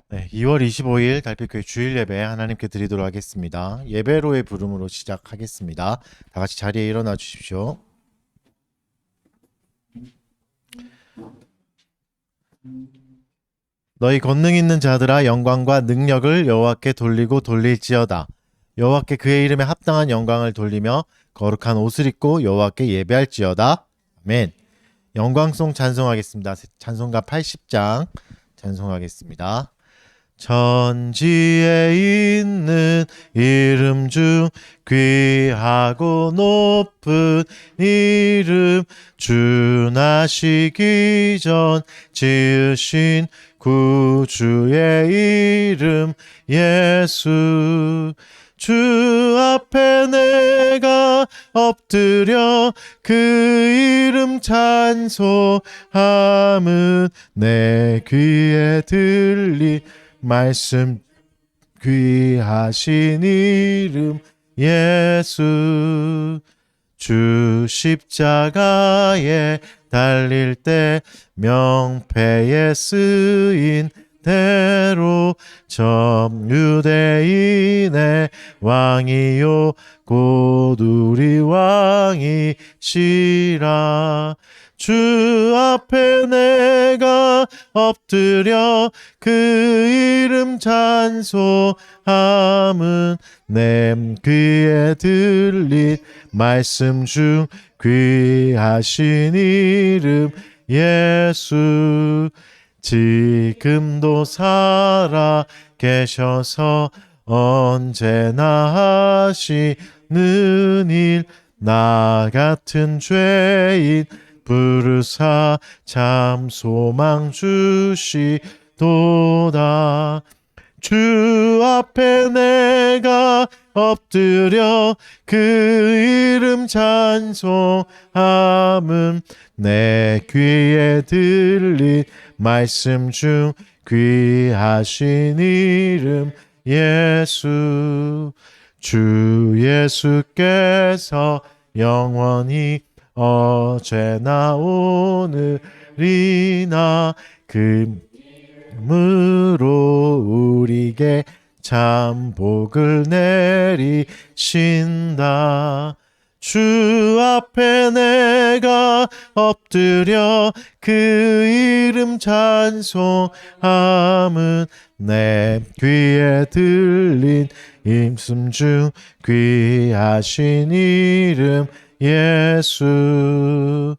네, 2월 25일 달빛교회 주일 예배 하나님께 드리도록 하겠습니다. 예배로의 부름으로 시작하겠습니다. 다 같이 자리에 일어나 주십시오. 너희 권능 있는 자들아 영광과 능력을 여호와께 돌리고 돌릴지어다. 여호와께 그의 이름에 합당한 영광을 돌리며 거룩한 옷을 입고 여호와께 예배할지어다. 아멘. 영광송 찬송하겠습니다. 찬송가 80장 찬송하겠습니다. 천지에 있는 이름 중 귀하고 높은 이름, 주 나시기 전 지으신 구주의 이름 예수. 주 앞에 내가 엎드려 그 이름 찬송함은 내 귀에 들리 말씀. 귀하신 이름 예수. 주 십자가에 달릴 때 명패에 쓰인 대로 전유대인의 왕이요 곧 우리 왕이시라. 주 앞에 내가 엎드려 그 이름 찬송함은 내 귀에 들린 말씀 중 귀하신 이름 예수. 지금도 살아 계셔서 언제나 하시는 일, 나 같은 죄인 부르사 참 소망 주시도다. 주 앞에 내가 엎드려 그 이름 찬송함은 내 귀에 들린 말씀 중 귀하신 이름 예수. 주 예수께서 영원히 어제나 오늘이나 그 이름으로 우리에게 참 복을 내리신다. 주 앞에 내가 엎드려 그 이름 찬송함은 내 귀에 들린 임씀 중 귀하신 이름 예수.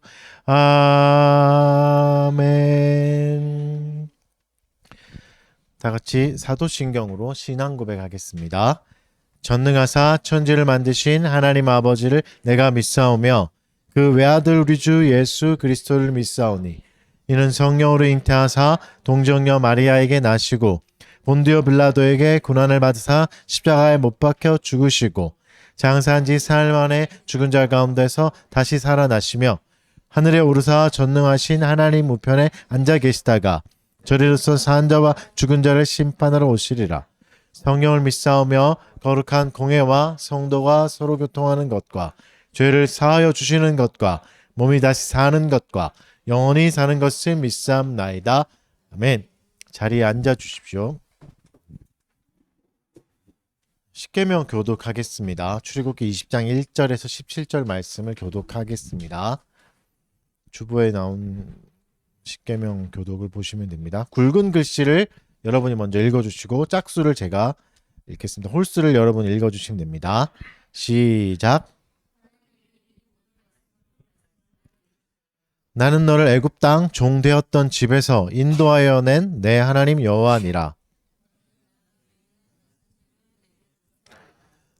아멘. 다 같이 사도신경으로 신앙 고백하겠습니다. 전능하사 천지를 만드신 하나님 아버지를 내가 믿사오며 그 외아들 우리 주 예수 그리스도를 믿사오니 이는 성령으로 잉태하사 동정녀 마리아에게 나시고 본디오 빌라도에게 고난을 받으사 십자가에 못 박혀 죽으시고 장사한 지 사흘 만에 죽은 자 가운데서 다시 살아나시며 하늘에 오르사 전능하신 하나님 우편에 앉아 계시다가 저리로서 산 자와 죽은 자를 심판하러 오시리라. 성령을 믿사오며 거룩한 공회와 성도가 서로 교통하는 것과 죄를 사하여 주시는 것과 몸이 다시 사는 것과 영원히 사는 것을 믿사옵나이다. 아멘. 자리에 앉아 주십시오. 십계명 교독하겠습니다. 출애굽기 20장 1절에서 17절 말씀을 교독하겠습니다. 주보에 나온 십계명 교독을 보시면 됩니다. 굵은 글씨를 여러분이 먼저 읽어주시고 짝수를 제가 읽겠습니다. 홀수를 여러분이 읽어주시면 됩니다. 시작. 나는 너를 애굽 땅 종되었던 집에서 인도하여 낸 내 하나님 여호와니라.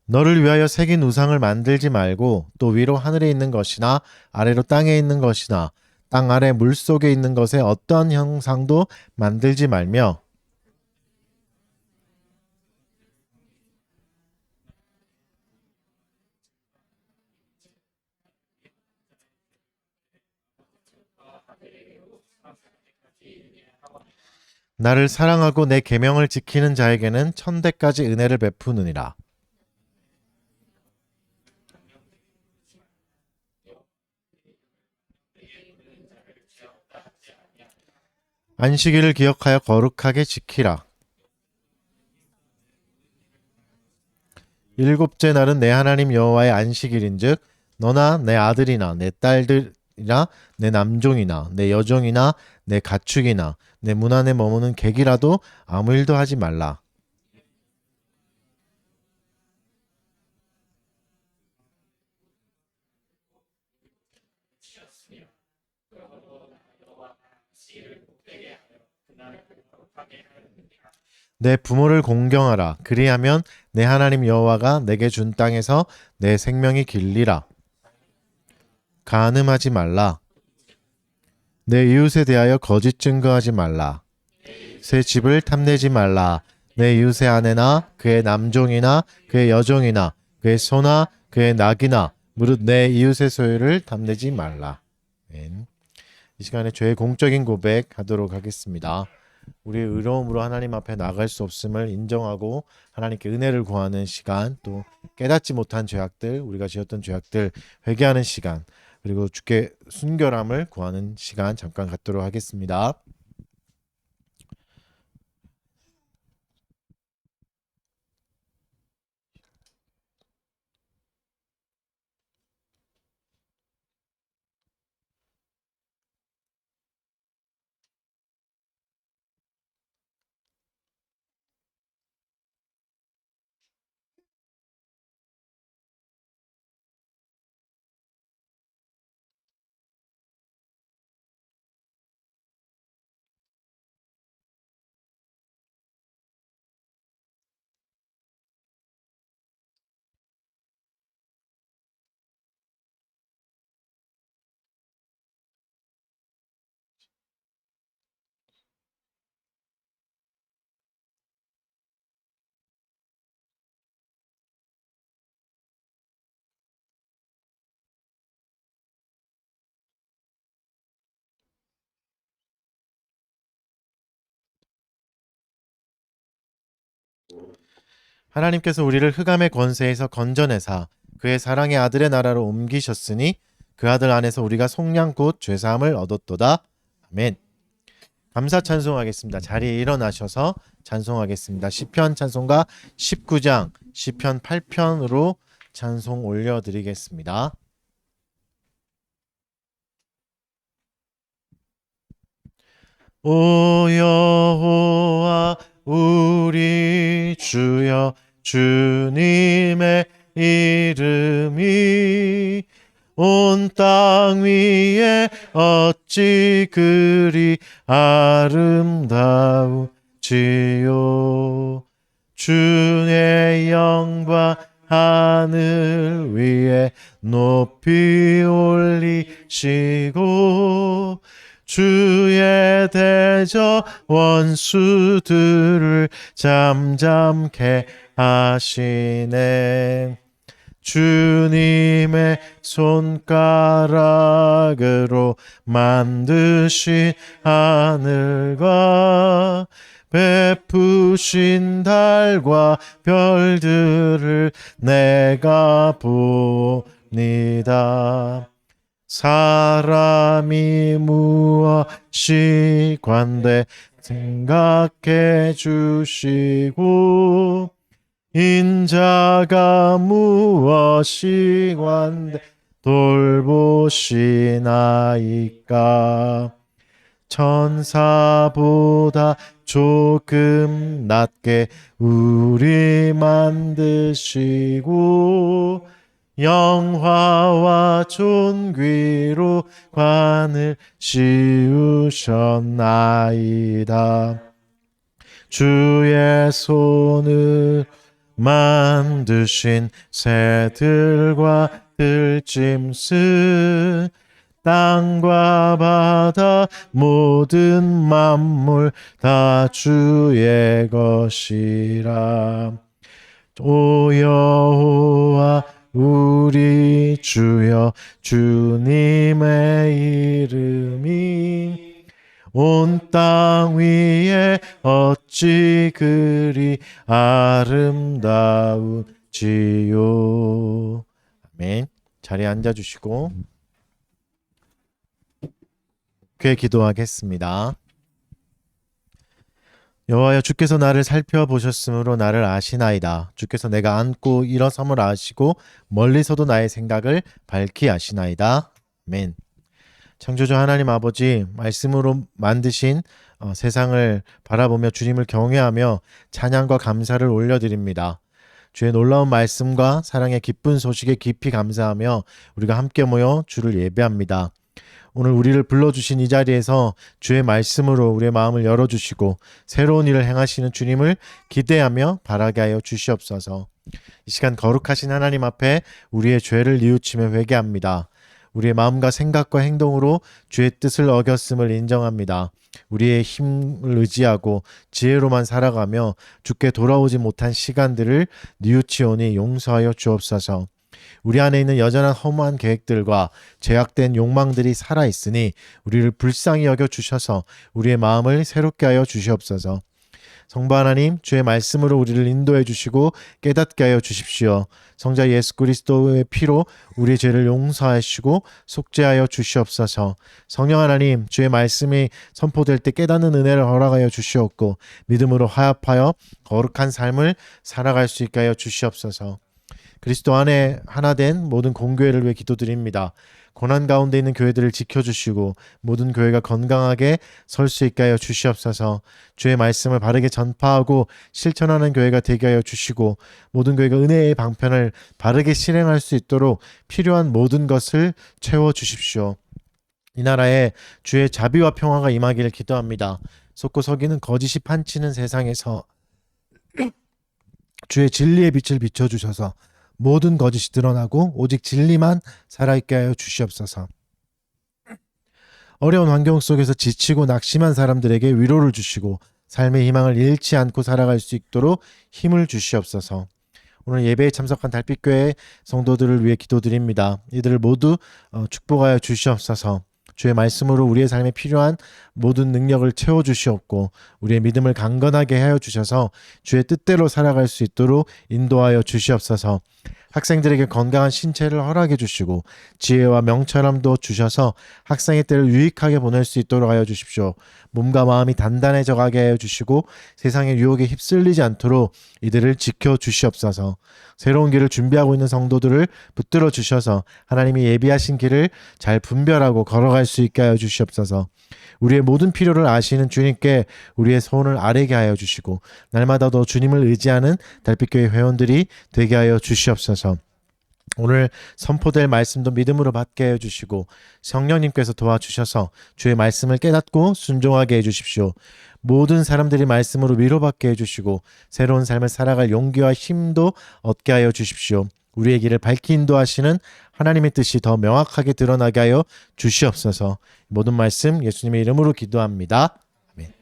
너를 위하여 새긴 우상을 만들지 말고 또 위로 하늘에 있는 것이나 아래로 땅에 있는 것이나 땅 아래 물속에 있는 것에 어떠한 형상도 만들지 말며 나를 사랑하고 내 계명을 지키는 자에게는 천대까지 은혜를 베푸느니라. 안식일을 기억하여 거룩하게 지키라. 일곱째 날은 내 하나님 여호와의 안식일인즉 너나 내 아들이나 내 딸들이나 내 남종이나 내 여종이나 내 가축이나 내 문 안에 머무는 객이라도 아무 일도 하지 말라. 내 부모를 공경하라. 그리하면 내 하나님 여호와가 내게 준 땅에서 내 생명이 길리라. 간음하지 말라. 내 이웃에 대하여 거짓 증거하지 말라. 새 집을 탐내지 말라. 내 이웃의 아내나 그의 남종이나 그의 여종이나 그의 소나 그의 낙이나 무릇 내 이웃의 소유를 탐내지 말라. 아멘. 이 시간에 죄의 공적인 고백하도록 하겠습니다. 우리의 의로움으로 하나님 앞에 나갈 수 없음을 인정하고 하나님께 은혜를 구하는 시간, 또 깨닫지 못한 죄악들, 우리가 지었던 죄악들 회개하는 시간, 그리고 주께 순결함을 구하는 시간 잠깐 갖도록 하겠습니다. 하나님께서 우리를 흑암의 권세에서 건져내사 그의 사랑의 아들의 나라로 옮기셨으니 그 아들 안에서 우리가 속량 곧 죄사함을 얻었도다. 아멘. 감사 찬송하겠습니다. 자리에 일어나셔서 찬송하겠습니다. 시편 찬송가 19장 시편 8편으로 찬송 올려드리겠습니다. 오 여호와 우리 주여 주님의 이름이 온 땅 위에 어찌 그리 아름다우지요. 주의 영광 하늘 위에 높이 올리시고 주의 대저 원수들을 잠잠케 하시네. 주님의 손가락으로 만드신 하늘과 베푸신 달과 별들을 내가 봅니다. 사람이 무엇이 관대 생각해 주시고 인자가 무엇이 관대 돌보시나이까. 천사보다 조금 낮게 우리 만드시고 영화와 존귀로 관을 씌우셨나이다. 주의 손을 만드신 새들과 들짐승 땅과 바다 모든 만물 다 주의 것이라. 오 여호와 우리 주여 주님의 이름이 온 땅 위에 어찌 그리 아름다운지요. 아멘. 자리에 앉아주시고 기도하겠습니다. 여호와여, 주께서 나를 살펴보셨으므로 나를 아시나이다. 주께서 내가 앉고 일어섬을 아시고 멀리서도 나의 생각을 밝히 아시나이다. 아멘. 창조주 하나님 아버지, 말씀으로 만드신 세상을 바라보며 주님을 경외하며 찬양과 감사를 올려드립니다. 주의 놀라운 말씀과 사랑의 기쁜 소식에 깊이 감사하며 우리가 함께 모여 주를 예배합니다. 오늘 우리를 불러주신 이 자리에서 주의 말씀으로 우리의 마음을 열어주시고 새로운 일을 행하시는 주님을 기대하며 바라게 하여 주시옵소서. 이 시간 거룩하신 하나님 앞에 우리의 죄를 뉘우치며 회개합니다. 우리의 마음과 생각과 행동으로 주의 뜻을 어겼음을 인정합니다. 우리의 힘을 의지하고 지혜로만 살아가며 주께 돌아오지 못한 시간들을 뉘우치오니 용서하여 주옵소서. 우리 안에 있는 여전한 허무한 계획들과 죄악된 욕망들이 살아있으니 우리를 불쌍히 여겨 주셔서 우리의 마음을 새롭게 하여 주시옵소서. 성부 하나님, 주의 말씀으로 우리를 인도해 주시고 깨닫게 하여 주십시오. 성자 예수 그리스도의 피로 우리의 죄를 용서하시고 속죄하여 주시옵소서. 성령 하나님, 주의 말씀이 선포될 때 깨닫는 은혜를 허락하여 주시옵고 믿음으로 화합하여 거룩한 삶을 살아갈 수 있게 하여 주시옵소서. 그리스도 안에 하나 된 모든 공교회를 위해 기도드립니다. 고난 가운데 있는 교회들을 지켜주시고 모든 교회가 건강하게 설 수 있게 하여 주시옵소서. 주의 말씀을 바르게 전파하고 실천하는 교회가 되게 하여 주시고 모든 교회가 은혜의 방편을 바르게 실행할 수 있도록 필요한 모든 것을 채워주십시오. 이 나라에 주의 자비와 평화가 임하기를 기도합니다. 솟고 서기는 거짓이 판치는 세상에서 주의 진리의 빛을 비춰주셔서 모든 거짓이 드러나고 오직 진리만 살아있게 하여 주시옵소서. 어려운 환경 속에서 지치고 낙심한 사람들에게 위로를 주시고 삶의 희망을 잃지 않고 살아갈 수 있도록 힘을 주시옵소서. 오늘 예배에 참석한 달빛교회 성도들을 위해 기도드립니다. 이들을 모두 축복하여 주시옵소서. 주의 말씀으로 우리의 삶에 필요한 모든 능력을 채워주시옵고 우리의 믿음을 강건하게 하여 주셔서 주의 뜻대로 살아갈 수 있도록 인도하여 주시옵소서. 학생들에게 건강한 신체를 허락해 주시고 지혜와 명철함도 주셔서 학생의 때를 유익하게 보낼 수 있도록 하여 주십시오. 몸과 마음이 단단해져 가게 하여 주시고 세상의 유혹에 휩쓸리지 않도록 이들을 지켜 주시옵소서. 새로운 길을 준비하고 있는 성도들을 붙들어 주셔서 하나님이 예비하신 길을 잘 분별하고 걸어갈 수 있게 하여 주시옵소서. 우리의 모든 필요를 아시는 주님께 우리의 소원을 아뢰게 하여 주시고 날마다 더 주님을 의지하는 달빛교회 회원들이 되게 하여 주시옵소서. 오늘 선포될 말씀도 믿음으로 받게 해주시고 성령님께서 도와주셔서 주의 말씀을 깨닫고 순종하게 해주십시오. 모든 사람들이 말씀으로 위로받게 해주시고 새로운 삶을 살아갈 용기와 힘도 얻게 하여 주십시오. 우리의 길을 밝히 인도하시는 하나님의 뜻이 더 명확하게 드러나게 하여 주시옵소서. 모든 말씀 예수님의 이름으로 기도합니다. 아멘.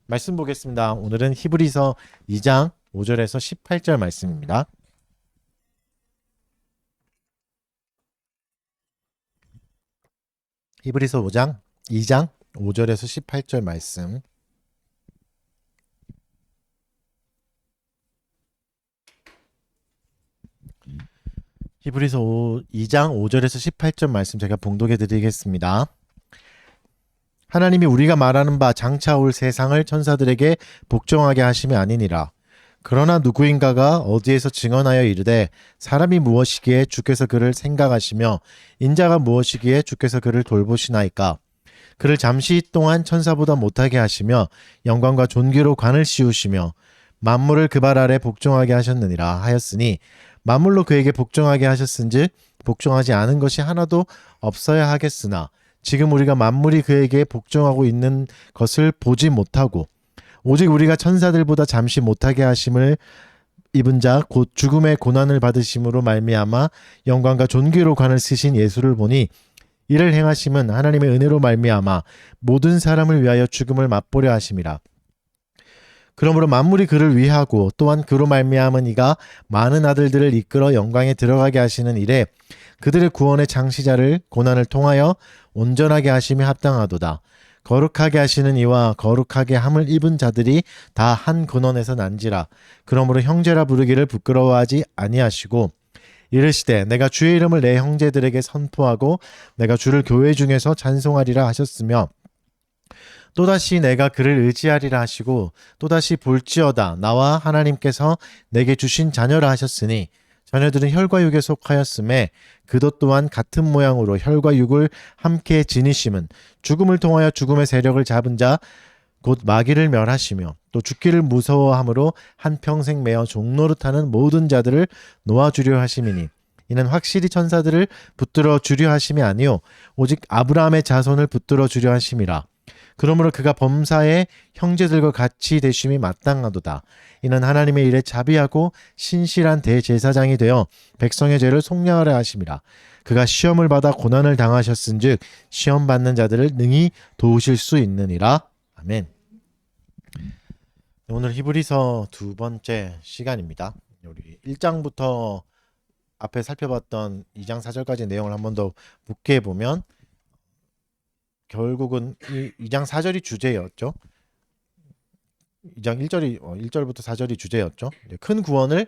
말씀 보겠습니다. 오늘은 히브리서 2장 5절에서 18절 말씀입니다. 히브리서 2장 5절에서 18절 말씀. 히브리서 2장 5절에서 18절 말씀 제가 봉독해 드리겠습니다. 하나님이 우리가 말하는 바 장차 올 세상을 천사들에게 복종하게 하심이 아니니라. 그러나 누구인가가 어디에서 증언하여 이르되 사람이 무엇이기에 주께서 그를 생각하시며 인자가 무엇이기에 주께서 그를 돌보시나이까. 그를 잠시 동안 천사보다 못하게 하시며 영광과 존귀로 관을 씌우시며 만물을 그 발 아래 복종하게 하셨느니라 하였으니 만물로 그에게 복종하게 하셨은즉 복종하지 않은 것이 하나도 없어야 하겠으나 지금 우리가 만물이 그에게 복종하고 있는 것을 보지 못하고 오직 우리가 천사들보다 잠시 못하게 하심을 입은 자 곧 죽음의 고난을 받으심으로 말미암아 영광과 존귀로 관을 쓰신 예수를 보니 이를 행하심은 하나님의 은혜로 말미암아 모든 사람을 위하여 죽음을 맛보려 하심이라. 그러므로 만물이 그를 위하고 또한 그로 말미암은 이가 많은 아들들을 이끌어 영광에 들어가게 하시는 일에 그들의 구원의 창시자를 고난을 통하여 온전하게 하심이 합당하도다. 거룩하게 하시는 이와 거룩하게 함을 입은 자들이 다 한 근원에서 난지라. 그러므로 형제라 부르기를 부끄러워하지 아니하시고 이르시되 내가 주의 이름을 내 형제들에게 선포하고 내가 주를 교회 중에서 찬송하리라 하셨으며 또다시 내가 그를 의지하리라 하시고 또다시 볼지어다 나와 하나님께서 내게 주신 자녀라 하셨으니 자녀들은 혈과 육에 속하였음에 그도 또한 같은 모양으로 혈과 육을 함께 지니심은 죽음을 통하여 죽음의 세력을 잡은 자 곧 마귀를 멸하시며 또 죽기를 무서워함으로 한평생 매어 종노릇하는 모든 자들을 놓아주려 하심이니 이는 확실히 천사들을 붙들어 주려 하심이 아니요 오직 아브라함의 자손을 붙들어 주려 하심이라. 그러므로 그가 범사의 형제들과 같이 되심이 마땅하도다. 이는 하나님의 일에 자비하고 신실한 대제사장이 되어 백성의 죄를 속량하려 하심이라. 그가 시험을 받아 고난을 당하셨은즉 시험 받는 자들을 능히 도우실 수 있느니라. 아멘. 오늘 히브리서 두 번째 시간입니다. 우리 1장부터 앞에 살펴봤던 2장 4절까지 내용을 한 번 더 묵게 보면 결국은 2장 4절이 주제였죠. 2장 1절부터 4절이 주제였죠. 큰 구원을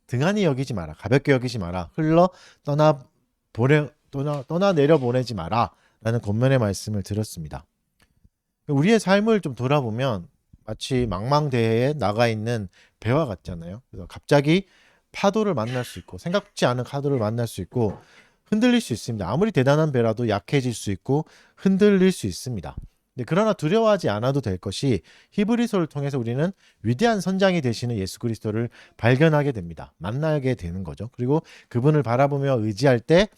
등한히 여기지 마라. 가볍게 여기지 마라. 흘러 떠나 내려 보내지 마라. 라는 권면의 말씀을 드렸습니다. 우리의 삶을 좀 돌아보면 마치 망망대해에 나가 있는 배와 같잖아요. 그래서 갑자기 파도를 만날 수 있고 생각지 않은 파도를 만날 수 있고 흔들릴 수 있습니다. 아무리 대단한 배라도 약해질 수 있고 흔들릴 수 있습니다. 그러나 두려워하지 않아도 될 것이 히브리서를 통해서 우리는 위대한 선장이 되시는 예수 그리스도를 발견하게 됩니다. 만나게 되는 거죠. 그리고 그분을 바라보며 의지할 때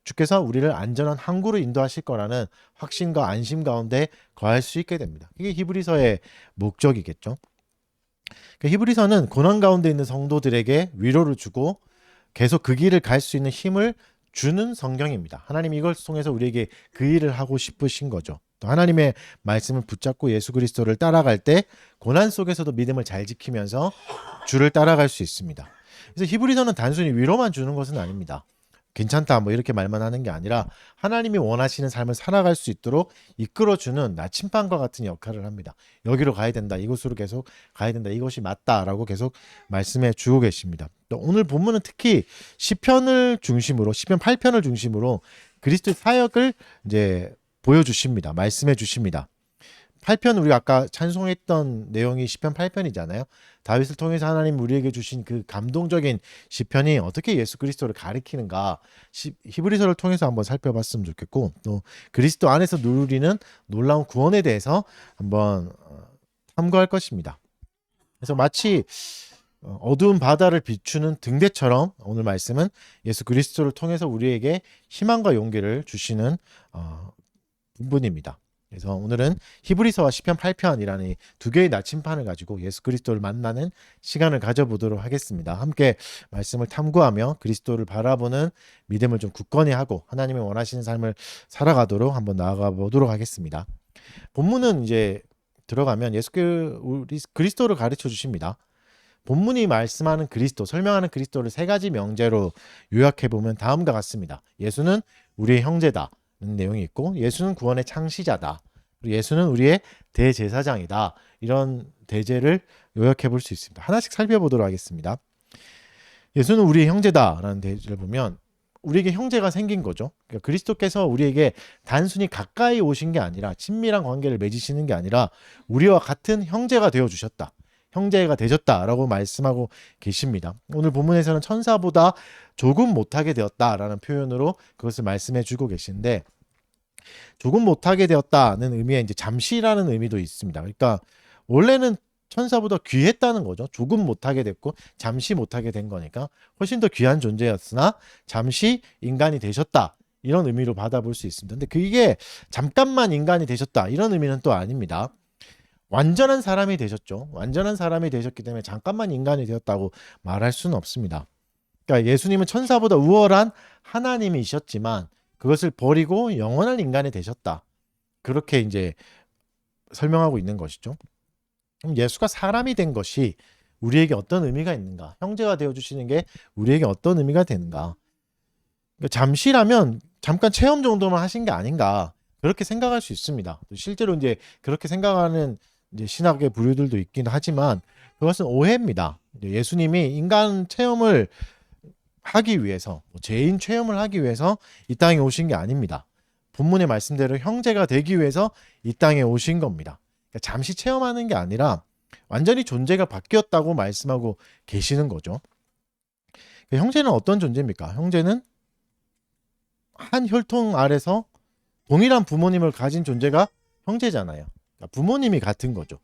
주께서 우리를 안전한 항구로 인도하실 거라는 확신과 안심 가운데 거할 수 있게 됩니다. 이게 히브리서의 목적이겠죠. 히브리서는 고난 가운데 있는 성도들에게 위로를 주고 계속 그 길을 갈 수 있는 힘을 주는 성경입니다. 하나님이 이걸 통해서 우리에게 그 일을 하고 싶으신 거죠. 또 하나님의 말씀을 붙잡고 예수 그리스도를 따라갈 때 고난 속에서도 믿음을 잘 지키면서 주를 따라갈 수 있습니다. 그래서 히브리서는 단순히 위로만 주는 것은 아닙니다. 괜찮다 뭐 이렇게 말만 하는 게 아니라 하나님이 원하시는 삶을 살아갈 수 있도록 이끌어주는 나침반과 같은 역할을 합니다. 여기로 가야 된다. 이곳으로 계속 가야 된다. 이것이 맞다라고 계속 말씀해 주고 계십니다. 또 오늘 본문은 특히 시편을 중심으로 시편 8편을 중심으로 그리스도의 사역을 이제 보여주십니다. 말씀해 주십니다. 8편 우리가 아까 찬송했던 내용이 시편 8편이잖아요. 다윗을 통해서 하나님 우리에게 주신 그 감동적인 시편이 어떻게 예수 그리스도를 가리키는가 히브리서를 통해서 한번 살펴봤으면 좋겠고 또 그리스도 안에서 누리는 놀라운 구원에 대해서 한번 탐구할 것입니다. 그래서 마치 어두운 바다를 비추는 등대처럼 오늘 말씀은 예수 그리스도를 통해서 우리에게 희망과 용기를 주시는 부분입니다. 그래서 오늘은 히브리서와 시편 8편이라는 두 개의 나침판을 가지고 예수 그리스도를 만나는 시간을 가져보도록 하겠습니다. 함께 말씀을 탐구하며 그리스도를 바라보는 믿음을 좀 굳건히 하고 하나님이 원하시는 삶을 살아가도록 한번 나아가 보도록 하겠습니다. 본문은 이제 들어가면 우리 그리스도를 가르쳐 주십니다. 본문이 말씀하는 그리스도, 설명하는 그리스도를 세 가지 명제로 요약해 보면 다음과 같습니다. 예수는 우리의 형제다. 내용이 있고 예수는 구원의 창시자다. 그리고 예수는 우리의 대제사장이다. 이런 대제를 요약해 볼 수 있습니다. 하나씩 살펴보도록 하겠습니다. 예수는 우리의 형제다라는 대제를 보면 우리에게 형제가 생긴 거죠. 그러니까 그리스도께서 우리에게 단순히 가까이 오신 게 아니라 친밀한 관계를 맺으시는 게 아니라 우리와 같은 형제가 되어주셨다. 형제가 되셨다라고 말씀하고 계십니다. 오늘 본문에서는 천사보다 조금 못하게 되었다라는 표현으로 그것을 말씀해 주고 계신데 조금 못하게 되었다는 의미에 이제 잠시라는 의미도 있습니다. 그러니까 원래는 천사보다 귀했다는 거죠. 조금 못하게 됐고 잠시 못하게 된 거니까 훨씬 더 귀한 존재였으나 잠시 인간이 되셨다. 이런 의미로 받아볼 수 있습니다. 근데 그게 잠깐만 인간이 되셨다. 이런 의미는 또 아닙니다. 완전한 사람이 되셨죠. 완전한 사람이 되셨기 때문에 잠깐만 인간이 되었다고 말할 수는 없습니다. 그러니까 예수님은 천사보다 우월한 하나님이셨지만 그것을 버리고 영원한 인간이 되셨다. 그렇게 이제 설명하고 있는 것이죠. 그럼 예수가 사람이 된 것이 우리에게 어떤 의미가 있는가? 형제가 되어주시는 게 우리에게 어떤 의미가 되는가? 그러니까 잠시라면 잠깐 체험 정도만 하신 게 아닌가? 그렇게 생각할 수 있습니다. 실제로 이제 그렇게 생각하는 이제 신학의 부류들도 있긴 하지만 그것은 오해입니다. 예수님이 인간 체험을 하기 위해서 죄인 체험을 하기 위해서 이 땅에 오신 게 아닙니다. 본문의 말씀대로 형제가 되기 위해서 이 땅에 오신 겁니다. 그러니까 잠시 체험하는 게 아니라 완전히 존재가 바뀌었다고 말씀하고 계시는 거죠. 형제는 어떤 존재입니까? 형제는 한 혈통 아래서 동일한 부모님을 가진 존재가 형제잖아요. 그러니까 부모님이 같은 거죠.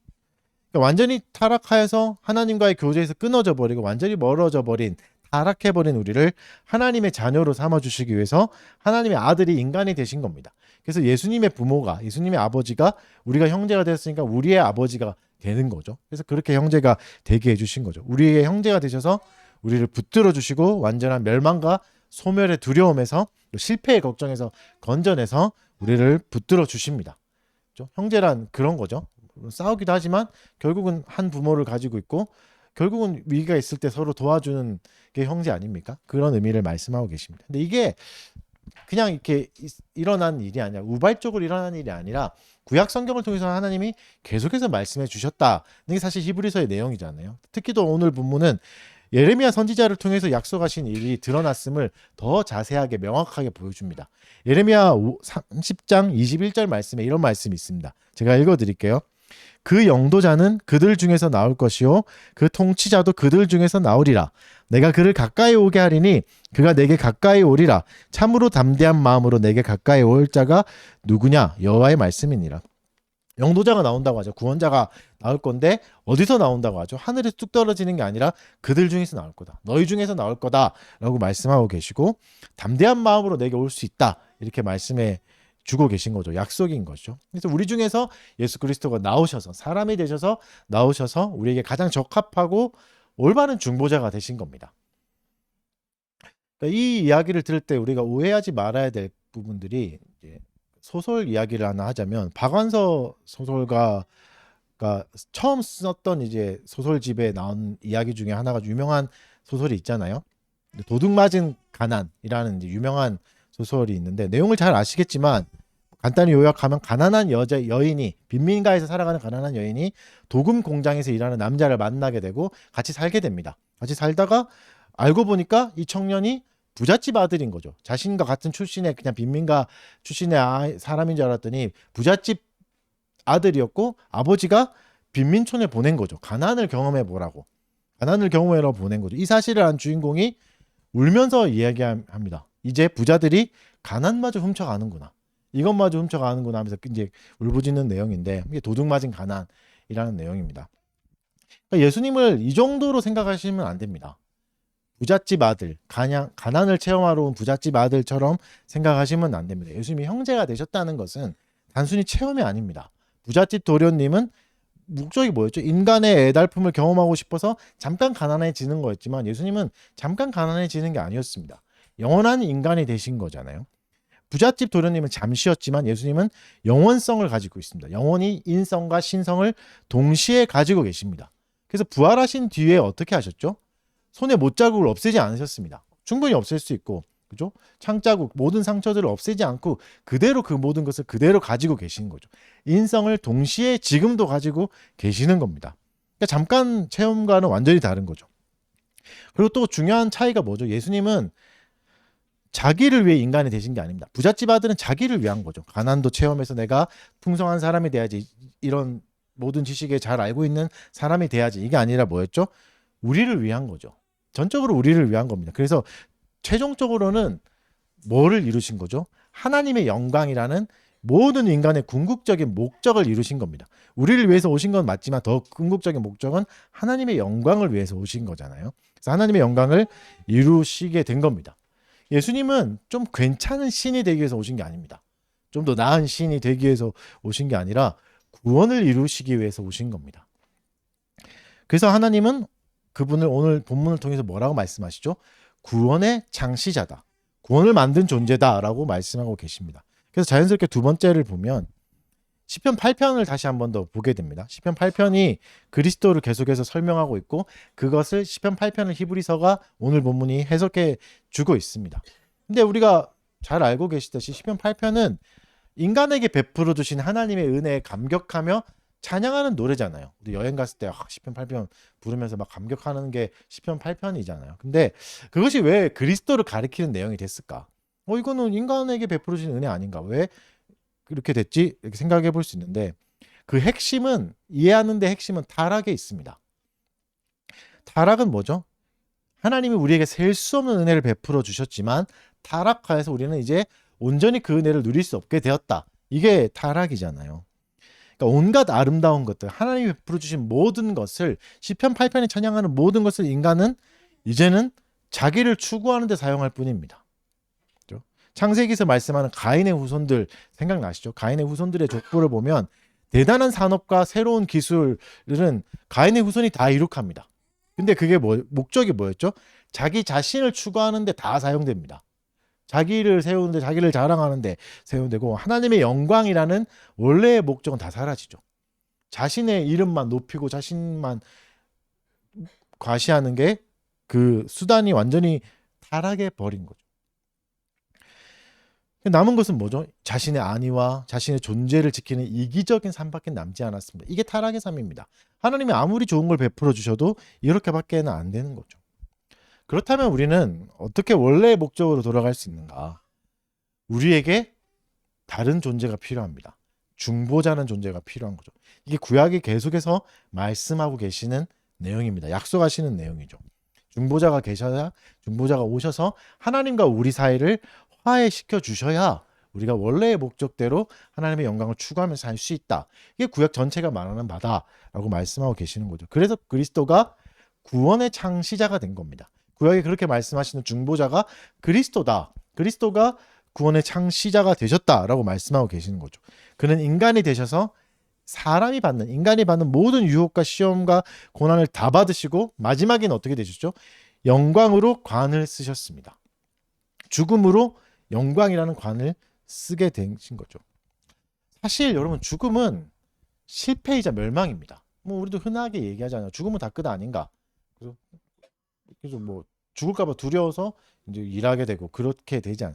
그러니까 완전히 타락하여서 하나님과의 교제에서 끊어져 버리고 완전히 멀어져 버린, 타락해버린 우리를 하나님의 자녀로 삼아주시기 위해서 하나님의 아들이 인간이 되신 겁니다. 그래서 예수님의 부모가, 예수님의 아버지가 우리가 형제가 됐으니까 우리의 아버지가 되는 거죠. 그래서 그렇게 형제가 되게 해주신 거죠. 우리의 형제가 되셔서 우리를 붙들어 주시고 완전한 멸망과 소멸의 두려움에서, 실패의 걱정에서 건져내서 우리를 붙들어 주십니다. 그렇죠? 형제란 그런 거죠. 싸우기도 하지만 결국은 한 부모를 가지고 있고 결국은 위기가 있을 때 서로 도와주는 게 형제 아닙니까? 그런 의미를 말씀하고 계십니다. 근데 이게 그냥 이렇게 일어난 일이 아니라, 우발적으로 일어난 일이 아니라 구약 성경을 통해서 하나님이 계속해서 말씀해 주셨다. 이게 사실 히브리서의 내용이잖아요. 특히 또 오늘 본문은 예레미야 선지자를 통해서 약속하신 일이 드러났음을 더 자세하게 명확하게 보여줍니다. 예레미야 30장 21절 말씀에 이런 말씀이 있습니다. 제가 읽어드릴게요. 그 영도자는 그들 중에서 나올 것이요 그 통치자도 그들 중에서 나오리라. 내가 그를 가까이 오게 하리니 그가 내게 가까이 오리라. 참으로 담대한 마음으로 내게 가까이 올 자가 누구냐? 여호와의 말씀이니라. 영도자가 나온다고 하죠. 구원자가 나올 건데 어디서 나온다고 하죠? 하늘에서 뚝 떨어지는 게 아니라 그들 중에서 나올 거다. 너희 중에서 나올 거다 라고 말씀하고 계시고, 담대한 마음으로 내게 올 수 있다 이렇게 말씀해 주고 계신 거죠. 약속인 거죠. 그래서 우리 중에서 예수 그리스도가 나오셔서, 사람이 되셔서 나오셔서 우리에게 가장 적합하고 올바른 중보자가 되신 겁니다. 그러니까 이 이야기를 들을 때 우리가 오해하지 말아야 될 부분들이, 이제 소설 이야기를 하나 하자면 박완서 소설가가 처음 썼던 이제 소설집에 나온 이야기 중에 하나가 유명한 소설이 있잖아요. 도둑맞은 가난이라는 이제 유명한 소설이 있는데, 내용을 잘 아시겠지만 간단히 요약하면 가난한 여인이, 빈민가에서 살아가는 가난한 여인이 도금 공장에서 일하는 남자를 만나게 되고 같이 살게 됩니다. 같이 살다가 알고 보니까 이 청년이 부잣집 아들인 거죠. 자신과 같은 출신의, 그냥 빈민가 출신의 사람인 줄 알았더니 부잣집 아들이었고, 아버지가 빈민촌에 보낸 거죠. 가난을 경험해 보라고, 가난을 경험해라 보낸 거죠. 이 사실을 안 주인공이 울면서 이야기합니다. 이제 부자들이 가난마저 훔쳐가는구나, 이것마저 훔쳐가는구나 하면서 이제 울부짖는 내용인데, 이게 도둑맞은 가난이라는 내용입니다. 그러니까 예수님을 이 정도로 생각하시면 안 됩니다. 부잣집 아들, 가난을 체험하러 온 부잣집 아들처럼 생각하시면 안 됩니다. 예수님이 형제가 되셨다는 것은 단순히 체험이 아닙니다. 부잣집 도련님은 목적이 뭐였죠? 인간의 애달픔을 경험하고 싶어서 잠깐 가난해지는 거였지만, 예수님은 잠깐 가난해지는 게 아니었습니다. 영원한 인간이 되신 거잖아요. 부잣집 도련님은 잠시였지만 예수님은 영원성을 가지고 있습니다. 영원히 인성과 신성을 동시에 가지고 계십니다. 그래서 부활하신 뒤에 어떻게 하셨죠? 손에 못자국을 없애지 않으셨습니다. 충분히 없앨 수 있고, 그죠? 창자국, 모든 상처들을 없애지 않고 그대로 그 모든 것을 그대로 가지고 계시는 거죠. 인성을 동시에 지금도 가지고 계시는 겁니다. 그러니까 잠깐 체험과는 완전히 다른 거죠. 그리고 또 중요한 차이가 뭐죠? 예수님은 자기를 위해 인간이 되신 게 아닙니다. 부잣집 아들은 자기를 위한 거죠. 가난도 체험해서 내가 풍성한 사람이 돼야지, 이런 모든 지식에 잘 알고 있는 사람이 돼야지, 이게 아니라 뭐였죠? 우리를 위한 거죠. 전적으로 우리를 위한 겁니다. 그래서 최종적으로는 뭐를 이루신 거죠? 하나님의 영광이라는 모든 인간의 궁극적인 목적을 이루신 겁니다. 우리를 위해서 오신 건 맞지만 더 궁극적인 목적은 하나님의 영광을 위해서 오신 거잖아요. 그래서 하나님의 영광을 이루시게 된 겁니다. 예수님은 좀 괜찮은 신이 되기 위해서 오신 게 아닙니다. 좀 더 나은 신이 되기 위해서 오신 게 아니라 구원을 이루시기 위해서 오신 겁니다. 그래서 하나님은 그분을 오늘 본문을 통해서 뭐라고 말씀하시죠? 구원의 창시자다, 구원을 만든 존재다라고 말씀하고 계십니다. 그래서 자연스럽게 두 번째를 보면 시편 8편을 다시 한 번 더 보게 됩니다. 시편 8편이 그리스도를 계속해서 설명하고 있고, 그것을 시편 8편을 히브리서가 오늘 본문이 해석해 주고 있습니다. 근데 우리가 잘 알고 계시듯이 시편 8편은 인간에게 베풀어 주신 하나님의 은혜에 감격하며 찬양하는 노래잖아요. 우리 여행 갔을 때 시편 8편 부르면서 막 감격하는 게 시편 8편이잖아요. 근데 그것이 왜 그리스도를 가리키는 내용이 됐을까? 이거는 인간에게 베풀어 주신 은혜 아닌가? 왜 그렇게 됐지? 이렇게 생각해 볼 수 있는데, 그 핵심은 이해하는 데 핵심은 타락에 있습니다. 타락은 뭐죠? 하나님이 우리에게 셀 수 없는 은혜를 베풀어 주셨지만 타락하여서 우리는 이제 온전히 그 은혜를 누릴 수 없게 되었다. 이게 타락이잖아요. 그러니까 온갖 아름다운 것들, 하나님이 베풀어 주신 모든 것을 시편 8편에 찬양하는 모든 것을 인간은 이제는 자기를 추구하는 데 사용할 뿐입니다. 그렇죠? 창세기에서 말씀하는 가인의 후손들 생각나시죠? 가인의 후손들의 족보를 보면 대단한 산업과 새로운 기술은 가인의 후손이 다 이룩합니다. 근데 그게 목적이 뭐였죠? 자기 자신을 추구하는데 다 사용됩니다. 자기를 세우는데, 자기를 자랑하는데 사용되고, 하나님의 영광이라는 원래의 목적은 다 사라지죠. 자신의 이름만 높이고 자신만 과시하는 게 그 수단이 완전히 타락해 버린 거죠. 남은 것은 뭐죠? 자신의 안위와 자신의 존재를 지키는 이기적인 삶밖에 남지 않았습니다. 이게 타락의 삶입니다. 하나님이 아무리 좋은 걸 베풀어 주셔도 이렇게밖에는 안 되는 거죠. 그렇다면 우리는 어떻게 원래의 목적으로 돌아갈 수 있는가? 우리에게 다른 존재가 필요합니다. 중보자는 존재가 필요한 거죠. 이게 구약이 계속해서 말씀하고 계시는 내용입니다. 약속하시는 내용이죠. 중보자가 계셔야, 중보자가 오셔서 하나님과 우리 사이를 화해시켜 주셔야 우리가 원래의 목적대로 하나님의 영광을 추구하면서 살 수 있다. 이게 구약 전체가 말하는 바다라고 말씀하고 계시는 거죠. 그래서 그리스도가 구원의 창시자가 된 겁니다. 구약에 그렇게 말씀하시는 중보자가 그리스도다. 그리스도가 구원의 창시자가 되셨다라고 말씀하고 계시는 거죠. 그는 인간이 되셔서 인간이 받는 모든 유혹과 시험과 고난을 다 받으시고 마지막에는 어떻게 되셨죠? 영광으로 관을 쓰셨습니다. 죽음으로 영광이라는 관을 쓰게 되신 거죠. 사실 여러분, 죽음은 실패이자 멸망입니다. 우리도 흔하게 얘기하잖아요. 죽음은 다 끝 아닌가. 그래서 뭐 죽을까봐 두려워서 이제 일하게 되고 그렇게 되지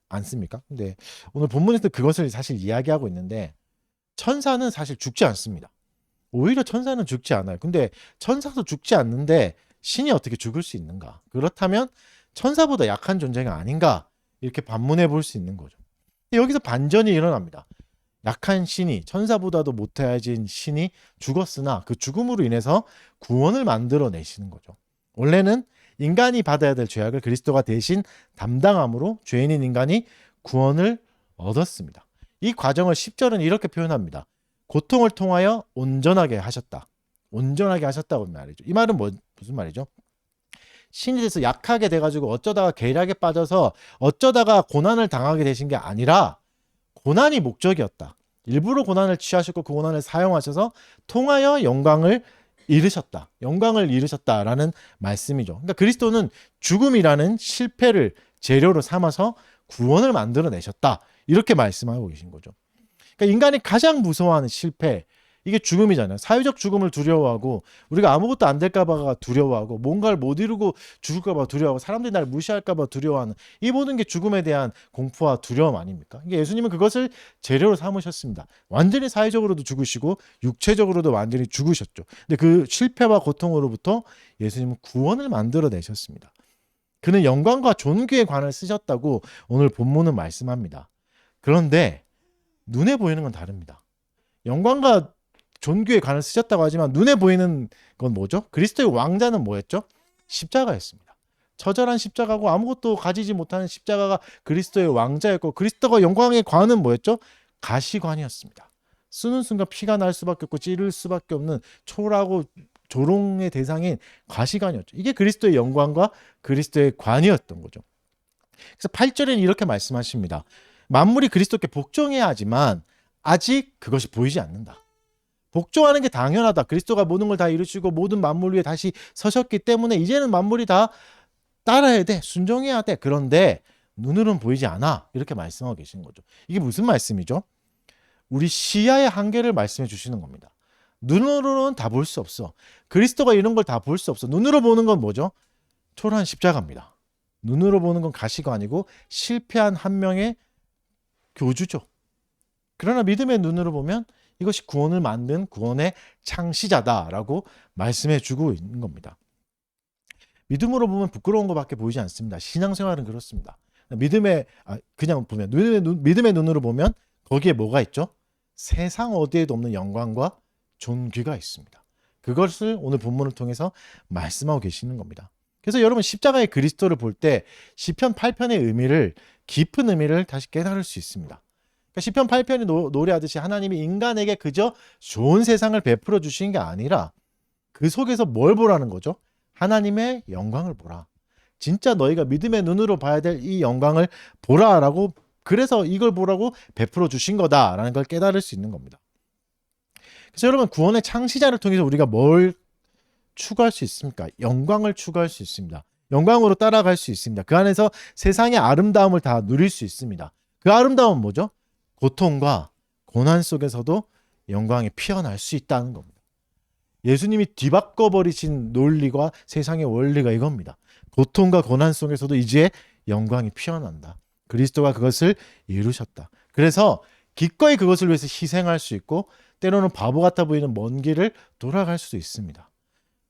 않습니까? 근데 오늘 본문에서 그것을 사실 이야기하고 있는데, 천사는 사실 죽지 않습니다. 오히려 천사는 죽지 않아요. 근데 천사도 죽지 않는데 신이 어떻게 죽을 수 있는가? 그렇다면 천사보다 약한 존재가 아닌가? 이렇게 반문해 볼 수 있는 거죠. 여기서 반전이 일어납니다. 약한 신이, 천사보다도 못해진 신이 죽었으나 그 죽음으로 인해서 구원을 만들어 내시는 거죠. 원래는 인간이 받아야 될 죄악을 그리스도가 대신 담당함으로 죄인인 인간이 구원을 얻었습니다. 이 과정을 10절은 이렇게 표현합니다. 고통을 통하여 온전하게 하셨다. 온전하게 하셨다고 말이죠. 이 말은 무슨 말이죠? 신이 돼서 약하게 돼가지고 어쩌다가 계략에 빠져서 어쩌다가 고난을 당하게 되신 게 아니라 고난이 목적이었다. 일부러 고난을 취하셨고 그 고난을 사용하셔서 통하여 영광을 이루셨다. 영광을 이루셨다라는 말씀이죠. 그러니까 그리스도는 죽음이라는 실패를 재료로 삼아서 구원을 만들어내셨다. 이렇게 말씀하고 계신 거죠. 그러니까 인간이 가장 무서워하는 실패, 이게 죽음이잖아요. 사회적 죽음을 두려워하고, 우리가 아무것도 안 될까 봐 두려워하고, 뭔가를 못 이루고 죽을까 봐 두려워하고, 사람들이 나를 무시할까 봐 두려워하는, 이 모든 게 죽음에 대한 공포와 두려움 아닙니까? 그러니까 예수님은 그것을 재료로 삼으셨습니다. 완전히 사회적으로도 죽으시고 육체적으로도 완전히 죽으셨죠. 근데 그 실패와 고통으로부터 예수님은 구원을 만들어내셨습니다. 그는 영광과 존귀의 관을 쓰셨다고 오늘 본문은 말씀합니다. 그런데 눈에 보이는 건 다릅니다. 영광과 존귀의 관을 쓰셨다고 하지만 눈에 보이는 건 뭐죠? 그리스도의 왕자는 뭐였죠? 십자가였습니다. 처절한 십자가고 아무것도 가지지 못하는 십자가가 그리스도의 왕자였고, 그리스도가 영광의 관은 뭐였죠? 가시관이었습니다. 쓰는 순간 피가 날 수밖에 없고 찌를 수밖에 없는 초라하고 조롱의 대상인 가시관이었죠. 이게 그리스도의 영광과 그리스도의 관이었던 거죠. 그래서 8절에는 이렇게 말씀하십니다. 만물이 그리스도께 복종해야 하지만 아직 그것이 보이지 않는다. 복종하는 게 당연하다. 그리스도가 모든 걸 다 이루시고 모든 만물 위에 다시 서셨기 때문에 이제는 만물이 다 따라야 돼. 순종해야 돼. 그런데 눈으로는 보이지 않아. 이렇게 말씀하고 계시는 거죠. 이게 무슨 말씀이죠? 우리 시야의 한계를 말씀해 주시는 겁니다. 눈으로는 다 볼 수 없어. 그리스도가 이런 걸 다 볼 수 없어. 눈으로 보는 건 뭐죠? 초라한 십자가입니다. 눈으로 보는 건 가시관이고 실패한 한 명의 교주죠. 그러나 믿음의 눈으로 보면 이것이 구원을 만든 구원의 창시자다라고 말씀해 주고 있는 겁니다. 믿음으로 보면 부끄러운 것밖에 보이지 않습니다. 신앙생활은 그렇습니다. 그냥 믿음의 눈으로 보면 거기에 뭐가 있죠? 세상 어디에도 없는 영광과 존귀가 있습니다. 그것을 오늘 본문을 통해서 말씀하고 계시는 겁니다. 그래서 여러분 십자가의 그리스도를 볼 때 시편 8편의 의미를 깊은 의미를 다시 깨달을 수 있습니다. 그러니까 시편 8편이 노래하듯이 하나님이 인간에게 그저 좋은 세상을 베풀어 주신 게 아니라 그 속에서 뭘 보라는 거죠? 하나님의 영광을 보라. 진짜 너희가 믿음의 눈으로 봐야 될 이 영광을 보라라고, 그래서 이걸 보라고 베풀어 주신 거다라는 걸 깨달을 수 있는 겁니다. 그래서 여러분 구원의 창시자를 통해서 우리가 뭘 추구할 수 있습니까? 영광을 추구할 수 있습니다. 영광으로 따라갈 수 있습니다. 그 안에서 세상의 아름다움을 다 누릴 수 있습니다. 그 아름다움은 뭐죠? 고통과 고난 속에서도 영광이 피어날 수 있다는 겁니다. 예수님이 뒤바꿔 버리신 논리와 세상의 원리가 이겁니다. 고통과 고난 속에서도 이제 영광이 피어난다. 그리스도가 그것을 이루셨다. 그래서 기꺼이 그것을 위해서 희생할 수 있고 때로는 바보 같아 보이는 먼 길을 돌아갈 수도 있습니다.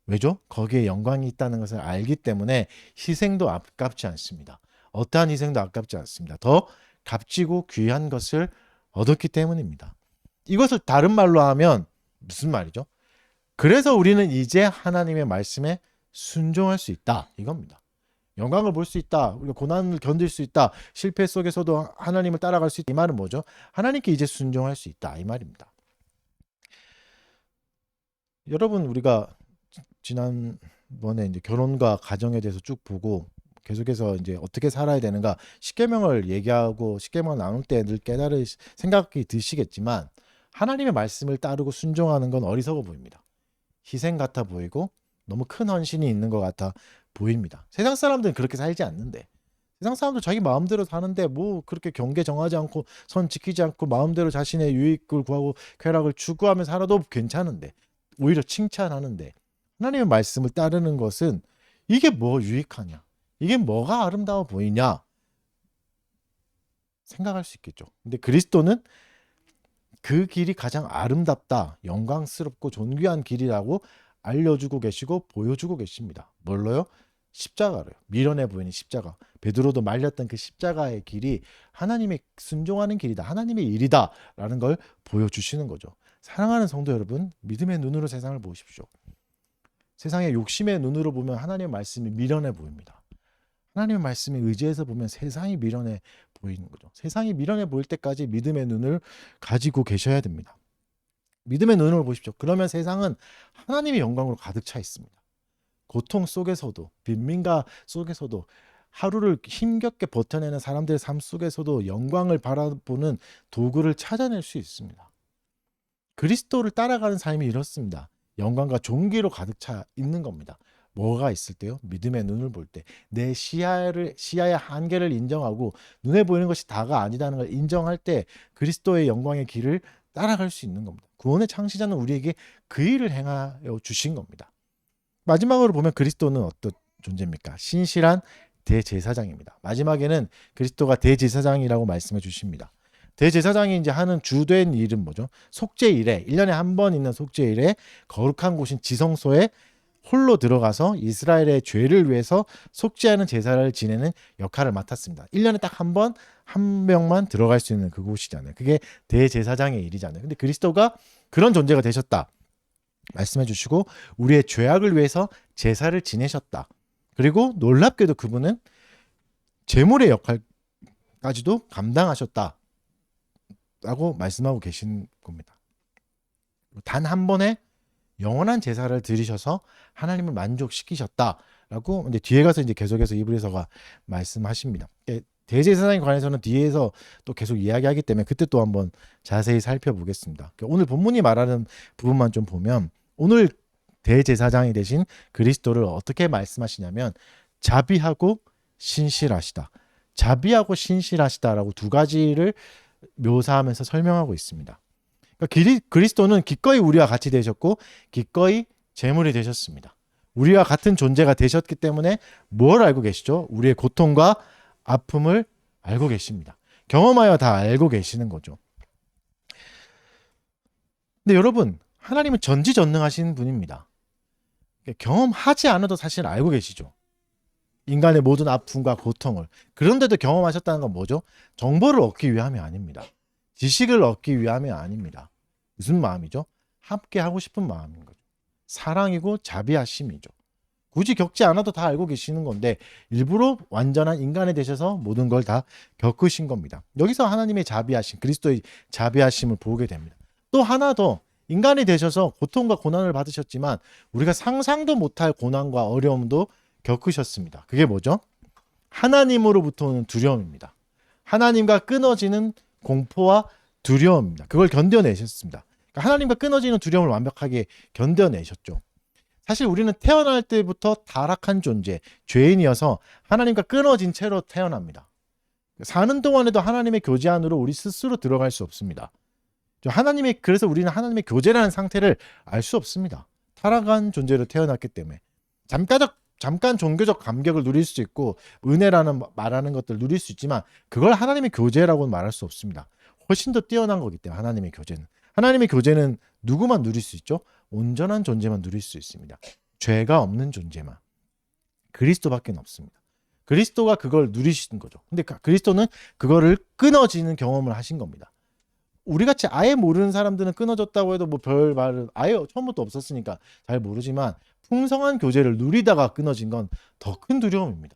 왜죠? 거기에 영광이 있다는 것을 알기 때문에 희생도 아깝지 않습니다. 어떠한 희생도 아깝지 않습니다. 더 값지고 귀한 것을 얻었기 때문입니다. 이것을 다른 말로 하면 무슨 말이죠? 그래서 우리는 이제 하나님의 말씀에 순종할 수 있다. 이겁니다. 영광을 볼 수 있다. 우리가 고난을 견딜 수 있다. 실패 속에서도 하나님을 따라갈 수 있다. 이 말은 뭐죠? 하나님께 이제 순종할 수 있다. 이 말입니다. 여러분 우리가 지난번에 이제 결혼과 가정에 대해서 쭉 보고 계속해서 이제 어떻게 살아야 되는가 십계명을 얘기하고 십계명을 나눌 때 늘 깨달을 생각이 드시겠지만 하나님의 말씀을 따르고 순종하는 건 어리석어 보입니다. 희생 같아 보이고 너무 큰 헌신이 있는 것 같아 보입니다. 세상 사람들은 그렇게 살지 않는데, 세상 사람들 자기 마음대로 사는데 뭐 그렇게 경계 정하지 않고 선 지키지 않고 마음대로 자신의 유익을 구하고 쾌락을 추구하며 살아도 괜찮은데, 오히려 칭찬하는데, 하나님의 말씀을 따르는 것은 이게 뭐 유익하냐, 이게 뭐가 아름다워 보이냐 생각할 수 있겠죠. 근데 그리스도는 그 길이 가장 아름답다, 영광스럽고 존귀한 길이라고 알려주고 계시고 보여주고 계십니다. 뭘로요? 십자가로요. 미련해 보이는 십자가. 베드로도 말렸던 그 십자가의 길이 하나님의 순종하는 길이다, 하나님의 일이다 라는 걸 보여주시는 거죠. 사랑하는 성도 여러분, 믿음의 눈으로 세상을 보십시오. 세상의 욕심의 눈으로 보면 하나님의 말씀이 미련해 보입니다. 하나님의 말씀에 의지해서 보면 세상이 미련해 보이는 거죠. 세상이 미련해 보일 때까지 믿음의 눈을 가지고 계셔야 됩니다. 믿음의 눈을 보십시오. 그러면 세상은 하나님의 영광으로 가득 차 있습니다. 고통 속에서도, 빈민가 속에서도, 하루를 힘겹게 버텨내는 사람들의 삶 속에서도 영광을 바라보는 도구를 찾아낼 수 있습니다. 그리스도를 따라가는 삶이 이렇습니다. 영광과 존귀로 가득 차 있는 겁니다. 뭐가 있을 때요? 믿음의 눈을 볼 때 내 시야의 한계를 인정하고 눈에 보이는 것이 다가 아니다는 걸 인정할 때 그리스도의 영광의 길을 따라갈 수 있는 겁니다. 구원의 창시자는 우리에게 그 일을 행하여 주신 겁니다. 마지막으로 보면 그리스도는 어떤 존재입니까? 신실한 대제사장입니다. 마지막에는 그리스도가 대제사장이라고 말씀해 주십니다. 대제사장이 이제 하는 주된 일은 뭐죠? 속죄일에, 1년에 한 번 있는 속죄일에 거룩한 곳인 지성소에 홀로 들어가서 이스라엘의 죄를 위해서 속죄하는 제사를 지내는 역할을 맡았습니다. 1년에 딱 한 번, 한 명만 들어갈 수 있는 그곳이잖아요. 그게 대제사장의 일이잖아요. 근데 그리스도가 그런 존재가 되셨다 말씀해 주시고 우리의 죄악을 위해서 제사를 지내셨다. 그리고 놀랍게도 그분은 제물의 역할까지도 감당하셨다 라고 말씀하고 계신 겁니다. 단 한 번에 영원한 제사를 드리셔서 하나님을 만족시키셨다라고 이제 뒤에 가서 이제 계속해서 이브리서가 말씀하십니다. 대제사장에 관해서는 뒤에서 또 계속 이야기하기 때문에 그때 또 한번 자세히 살펴보겠습니다. 오늘 본문이 말하는 부분만 좀 보면 오늘 대제사장이 되신 그리스도를 어떻게 말씀하시냐면 자비하고 신실하시다. 자비하고 신실하시다라고 두 가지를 묘사하면서 설명하고 있습니다. 그러니까 그리스도는 기꺼이 우리와 같이 되셨고 기꺼이 제물이 되셨습니다. 우리와 같은 존재가 되셨기 때문에 뭘 알고 계시죠? 우리의 고통과 아픔을 알고 계십니다. 경험하여 다 알고 계시는 거죠. 근데 여러분, 하나님은 전지전능하신 분입니다. 경험하지 않아도 사실 알고 계시죠. 인간의 모든 아픔과 고통을. 그런데도 경험하셨다는 건 뭐죠? 정보를 얻기 위함이 아닙니다. 지식을 얻기 위함이 아닙니다. 무슨 마음이죠? 함께 하고 싶은 마음인 거죠. 사랑이고 자비하심이죠. 굳이 겪지 않아도 다 알고 계시는 건데 일부러 완전한 인간이 되셔서 모든 걸 다 겪으신 겁니다. 여기서 하나님의 자비하심, 그리스도의 자비하심을 보게 됩니다. 또 하나 더, 인간이 되셔서 고통과 고난을 받으셨지만 우리가 상상도 못할 고난과 어려움도 겪으셨습니다. 그게 뭐죠? 하나님으로부터 오는 두려움입니다. 하나님과 끊어지는 공포와 두려움입니다. 그걸 견뎌내셨습니다. 그러니까 하나님과 끊어지는 두려움을 완벽하게 견뎌내셨죠. 사실 우리는 태어날 때부터 타락한 존재, 죄인이어서 하나님과 끊어진 채로 태어납니다. 사는 동안에도 하나님의 교제 안으로 우리 스스로 들어갈 수 없습니다. 그래서 우리는 하나님의 교제라는 상태를 알 수 없습니다. 타락한 존재로 태어났기 때문에. 잠깐 종교적 감격을 누릴 수 있고 은혜라는 말하는 것들 누릴 수 있지만 그걸 하나님의 교제라고는 말할 수 없습니다. 훨씬 더 뛰어난 거기 때문에 하나님의 교제는 누구만 누릴 수 있죠? 온전한 존재만 누릴 수 있습니다. 죄가 없는 존재만. 그리스도밖에 없습니다. 그리스도가 그걸 누리시는 거죠. 근데 그리스도는 그거를 끊어지는 경험을 하신 겁니다. 우리같이 아예 모르는 사람들은 끊어졌다고 해도 뭐 별 말은 아예 처음부터 없었으니까 잘 모르지만 풍성한 교제를 누리다가 끊어진 건 더 큰 두려움입니다.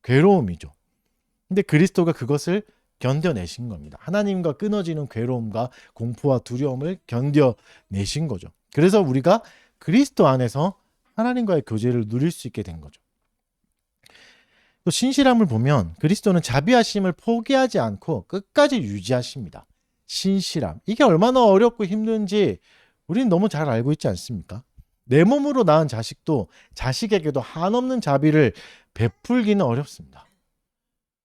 괴로움이죠. 근데 그리스도가 그것을 견뎌내신 겁니다. 하나님과 끊어지는 괴로움과 공포와 두려움을 견뎌내신 거죠. 그래서 우리가 그리스도 안에서 하나님과의 교제를 누릴 수 있게 된 거죠. 또 신실함을 보면 그리스도는 자비하심을 포기하지 않고 끝까지 유지하십니다. 신실함. 이게 얼마나 어렵고 힘든지 우리는 너무 잘 알고 있지 않습니까? 내 몸으로 낳은 자식도 자식에게도 한없는 자비를 베풀기는 어렵습니다.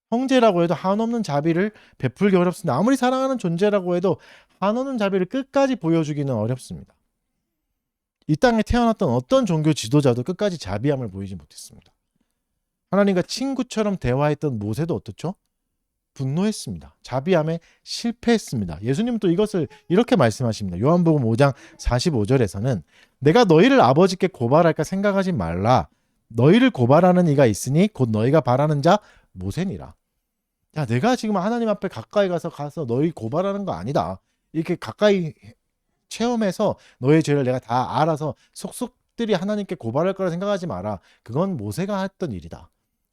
형제라고 해도 한없는 자비를 베풀기 어렵습니다. 아무리 사랑하는 존재라고 해도 한없는 자비를 끝까지 보여주기는 어렵습니다. 이 땅에 태어났던 어떤 종교 지도자도 끝까지 자비함을 보이지 못했습니다. 하나님과 친구처럼 대화했던 모세도 어떻죠? 분노했습니다. 자비함에 실패했습니다. 예수님은 또 이것을 이렇게 말씀하십니다. 요한복음 5장 45절에서는 내가 너희를 아버지께 고발할까 생각하지 말라. 너희를 고발하는 이가 있으니 곧 너희가 바라는 자 모세니라. 야, 내가 지금 하나님 앞에 가까이 가서 너희 고발하는 거 아니다. 이렇게 가까이 체험해서 너의 죄를 내가 다 알아서 속속들이 하나님께 고발할 거라 생각하지 마라. 그건 모세가 했던 일이다.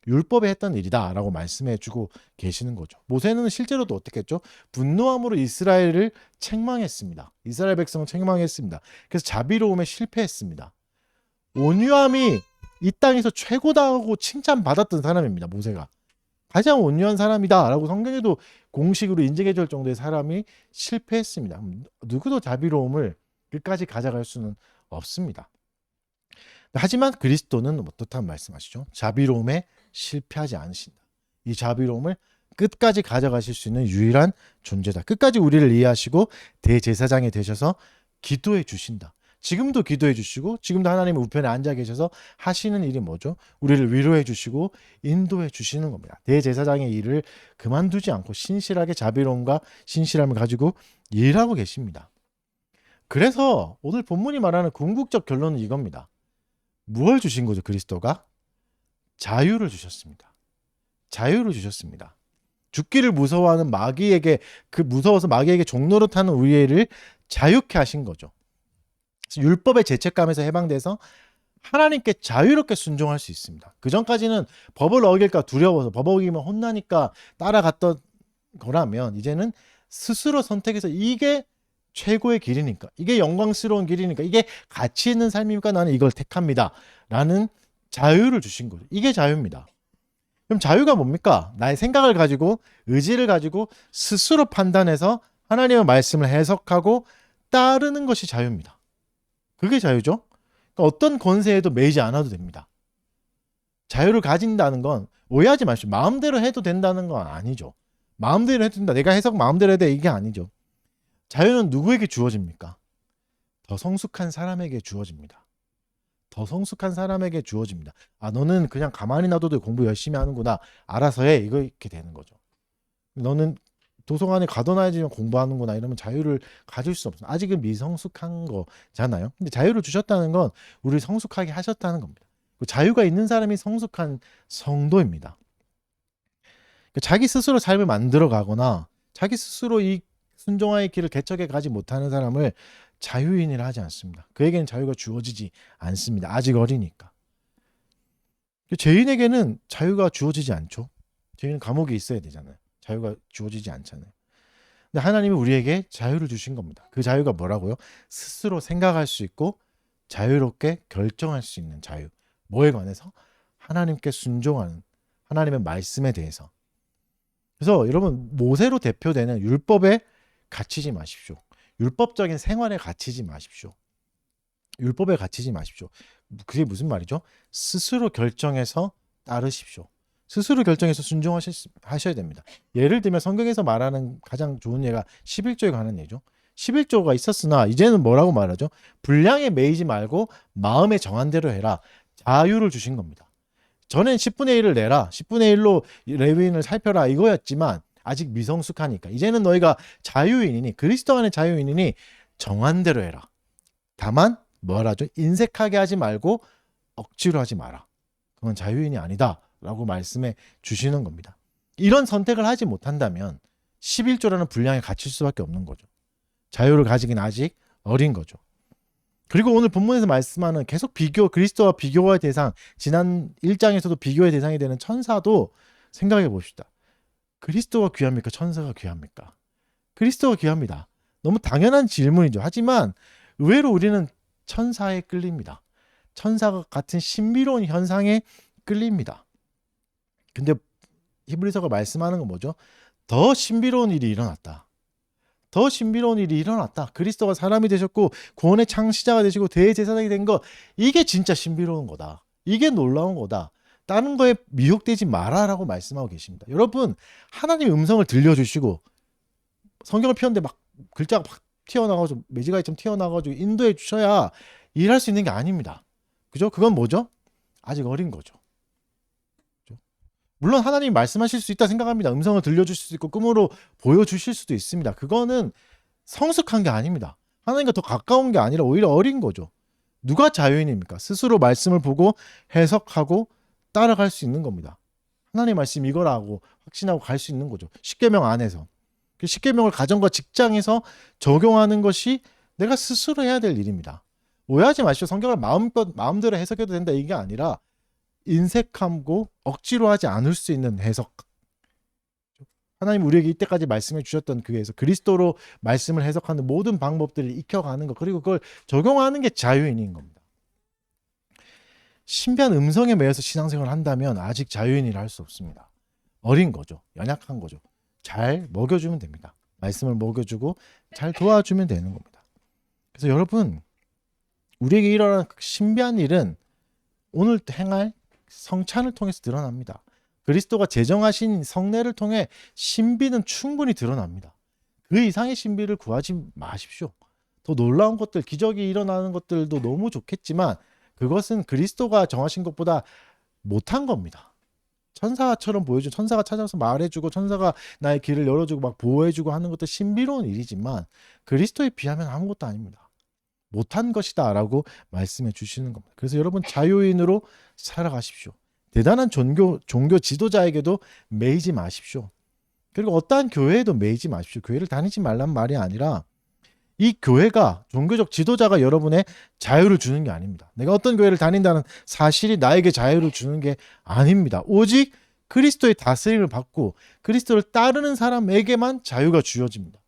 율법에 했던 일이다 라고 말씀해 주고 계시는 거죠. 모세는 실제로도 어떻게 했죠? 분노함으로 이스라엘을 책망했습니다. 이스라엘 백성을 책망했습니다. 그래서 자비로움에 실패했습니다. 온유함이 이 땅에서 최고다고 칭찬받았던 사람입니다. 모세가. 가장 온유한 사람이다 라고 성경에도 공식으로 인정해 줄 정도의 사람이 실패했습니다. 누구도 자비로움을 끝까지 가져갈 수는 없습니다. 하지만 그리스도는 어떻다는 말씀하시죠? 자비로움에 실패하지 않으신다. 이 자비로움을 끝까지 가져가실 수 있는 유일한 존재다. 끝까지 우리를 이해하시고 대제사장이 되셔서 기도해 주신다. 지금도 기도해 주시고 지금도 하나님의 우편에 앉아 계셔서 하시는 일이 뭐죠? 우리를 위로해 주시고 인도해 주시는 겁니다. 대제사장의 일을 그만두지 않고 신실하게 자비로움과 신실함을 가지고 일하고 계십니다. 그래서 오늘 본문이 말하는 궁극적 결론은 이겁니다. 무엇을 주신 거죠? 그리스도가? 자유를 주셨습니다. 자유를 주셨습니다. 죽기를 무서워하는 마귀에게 무서워서 마귀에게 종노릇하는 우리를 자유케 하신 거죠. 율법의 죄책감에서 해방돼서 하나님께 자유롭게 순종할 수 있습니다. 그 전까지는 법을 어길까 두려워서 법 어기면 혼나니까 따라갔던 거라면 이제는 스스로 선택해서 이게 최고의 길이니까, 이게 영광스러운 길이니까, 이게 가치 있는 삶이니까 나는 이걸 택합니다 라는 자유를 주신 거죠. 이게 자유입니다. 그럼 자유가 뭡니까? 나의 생각을 가지고 의지를 가지고 스스로 판단해서 하나님의 말씀을 해석하고 따르는 것이 자유입니다. 그게 자유죠. 그러니까 어떤 권세에도 매이지 않아도 됩니다. 자유를 가진다는 건 오해하지 마시고 마음대로 해도 된다는 건 아니죠. 마음대로 해도 된다. 내가 해석 마음대로 해도 돼. 이게 아니죠. 자유는 누구에게 주어집니까? 더 성숙한 사람에게 주어집니다. 더 성숙한 사람에게 주어집니다. 아, 너는 그냥 가만히 놔둬도 공부 열심히 하는구나. 알아서 해. 이렇게 되는 거죠. 너는 도서관에 가둬놔야지 공부하는구나. 이러면 자유를 가질 수 없어요. 아직은 미성숙한 거잖아요. 근데 자유를 주셨다는 건 우리를 성숙하게 하셨다는 겁니다. 자유가 있는 사람이 성숙한 성도입니다. 자기 스스로 삶을 만들어 가거나 자기 스스로 이 순종의 길을 개척해 가지 못하는 사람을 자유인이라 하지 않습니다. 그에게는 자유가 주어지지 않습니다. 아직 어리니까. 죄인에게는 자유가 주어지지 않죠. 죄인은 감옥에 있어야 되잖아요. 자유가 주어지지 않잖아요. 근데 하나님이 우리에게 자유를 주신 겁니다. 그 자유가 뭐라고요? 스스로 생각할 수 있고 자유롭게 결정할 수 있는 자유. 뭐에 관해서? 하나님께 순종하는 하나님의 말씀에 대해서. 그래서 여러분, 모세로 대표되는 율법에 갇히지 마십시오. 율법적인 생활에 갇히지 마십시오. 율법에 갇히지 마십시오. 그게 무슨 말이죠? 스스로 결정해서 따르십시오. 스스로 결정해서 순종하셔야 됩니다. 예를 들면 성경에서 말하는 가장 좋은 예가 11조에 관한 예죠. 11조가 있었으나 이제는 뭐라고 말하죠? 분량에 매이지 말고 마음에 정한 대로 해라. 자유를 주신 겁니다. 전엔 10분의 1을 내라. 10분의 1로 레위인을 살펴라. 이거였지만 아직 미성숙하니까 이제는 너희가 자유인이니 그리스도 안의 자유인이니 정한 대로 해라. 다만 뭐라죠? 인색하게 하지 말고 억지로 하지 마라. 그건 자유인이 아니다. 라고 말씀해 주시는 겁니다. 이런 선택을 하지 못한다면 11조라는 분량에 갇힐 수밖에 없는 거죠. 자유를 가지긴 아직 어린 거죠. 그리고 오늘 본문에서 말씀하는 계속 그리스도와 비교의 대상, 지난 1장에서도 비교의 대상이 되는 천사도 생각해 봅시다. 그리스도가 귀합니까? 천사가 귀합니까? 그리스도가 귀합니다. 너무 당연한 질문이죠. 하지만 의외로 우리는 천사에 끌립니다. 천사가 같은 신비로운 현상에 끌립니다. 근데 히브리서가 말씀하는 건 뭐죠? 더 신비로운 일이 일어났다. 더 신비로운 일이 일어났다. 그리스도가 사람이 되셨고 구원의 창시자가 되시고 대제사장이 된 거, 이게 진짜 신비로운 거다. 이게 놀라운 거다. 다른 거에 미혹되지 마라라고 말씀하고 계십니다. 여러분, 하나님의 음성을 들려주시고 성경을 펴는데 막 글자가 막 튀어나가지고 매지가이처럼 튀어나가지고 인도해 주셔야 일할 수 있는 게 아닙니다. 그죠? 그건 뭐죠? 아직 어린 거죠. 물론 하나님이 말씀하실 수 있다 생각합니다. 음성을 들려주실 수 있고 꿈으로 보여주실 수도 있습니다. 그거는 성숙한 게 아닙니다. 하나님과 더 가까운 게 아니라 오히려 어린 거죠. 누가 자유인입니까? 스스로 말씀을 보고 해석하고 따라갈 수 있는 겁니다. 하나님의 말씀 이거라고 확신하고 갈 수 있는 거죠. 십계명 안에서. 십계명을 가정과 직장에서 적용하는 것이 내가 스스로 해야 될 일입니다. 오해하지 마시오. 성경을 마음대로 해석해도 된다 이게 아니라 인색하고 억지로 하지 않을 수 있는 해석. 하나님 우리에게 이때까지 말씀해 주셨던 그에서 그리스도로 말씀을 해석하는 모든 방법들을 익혀가는 것, 그리고 그걸 적용하는 게 자유인인 겁니다. 신비한 음성에 매여서 신앙생활을 한다면 아직 자유인이라 할 수 없습니다. 어린 거죠. 연약한 거죠. 잘 먹여주면 됩니다. 말씀을 먹여주고 잘 도와주면 되는 겁니다. 그래서 여러분, 우리에게 일어난 신비한 일은 오늘 행할 성찬을 통해서 드러납니다. 그리스도가 제정하신 성례를 통해 신비는 충분히 드러납니다. 그 이상의 신비를 구하지 마십시오. 더 놀라운 것들, 기적이 일어나는 것들도 너무 좋겠지만 그것은 그리스도가 정하신 것보다 못한 겁니다. 천사처럼 보여주고 천사가 찾아서 말해주고 천사가 나의 길을 열어주고 막 보호해주고 하는 것도 신비로운 일이지만 그리스도에 비하면 아무것도 아닙니다. 못한 것이다 라고 말씀해 주시는 겁니다. 그래서 여러분, 자유인으로 살아가십시오. 대단한 종교 지도자에게도 매이지 마십시오. 그리고 어떠한 교회에도 매이지 마십시오. 교회를 다니지 말란 말이 아니라 이 교회가, 종교적 지도자가 여러분의 자유를 주는 게 아닙니다. 내가 어떤 교회를 다닌다는 사실이 나에게 자유를 주는 게 아닙니다. 오직 그리스도의 다스림을 받고 그리스도를 따르는 사람에게만 자유가 주어집니다.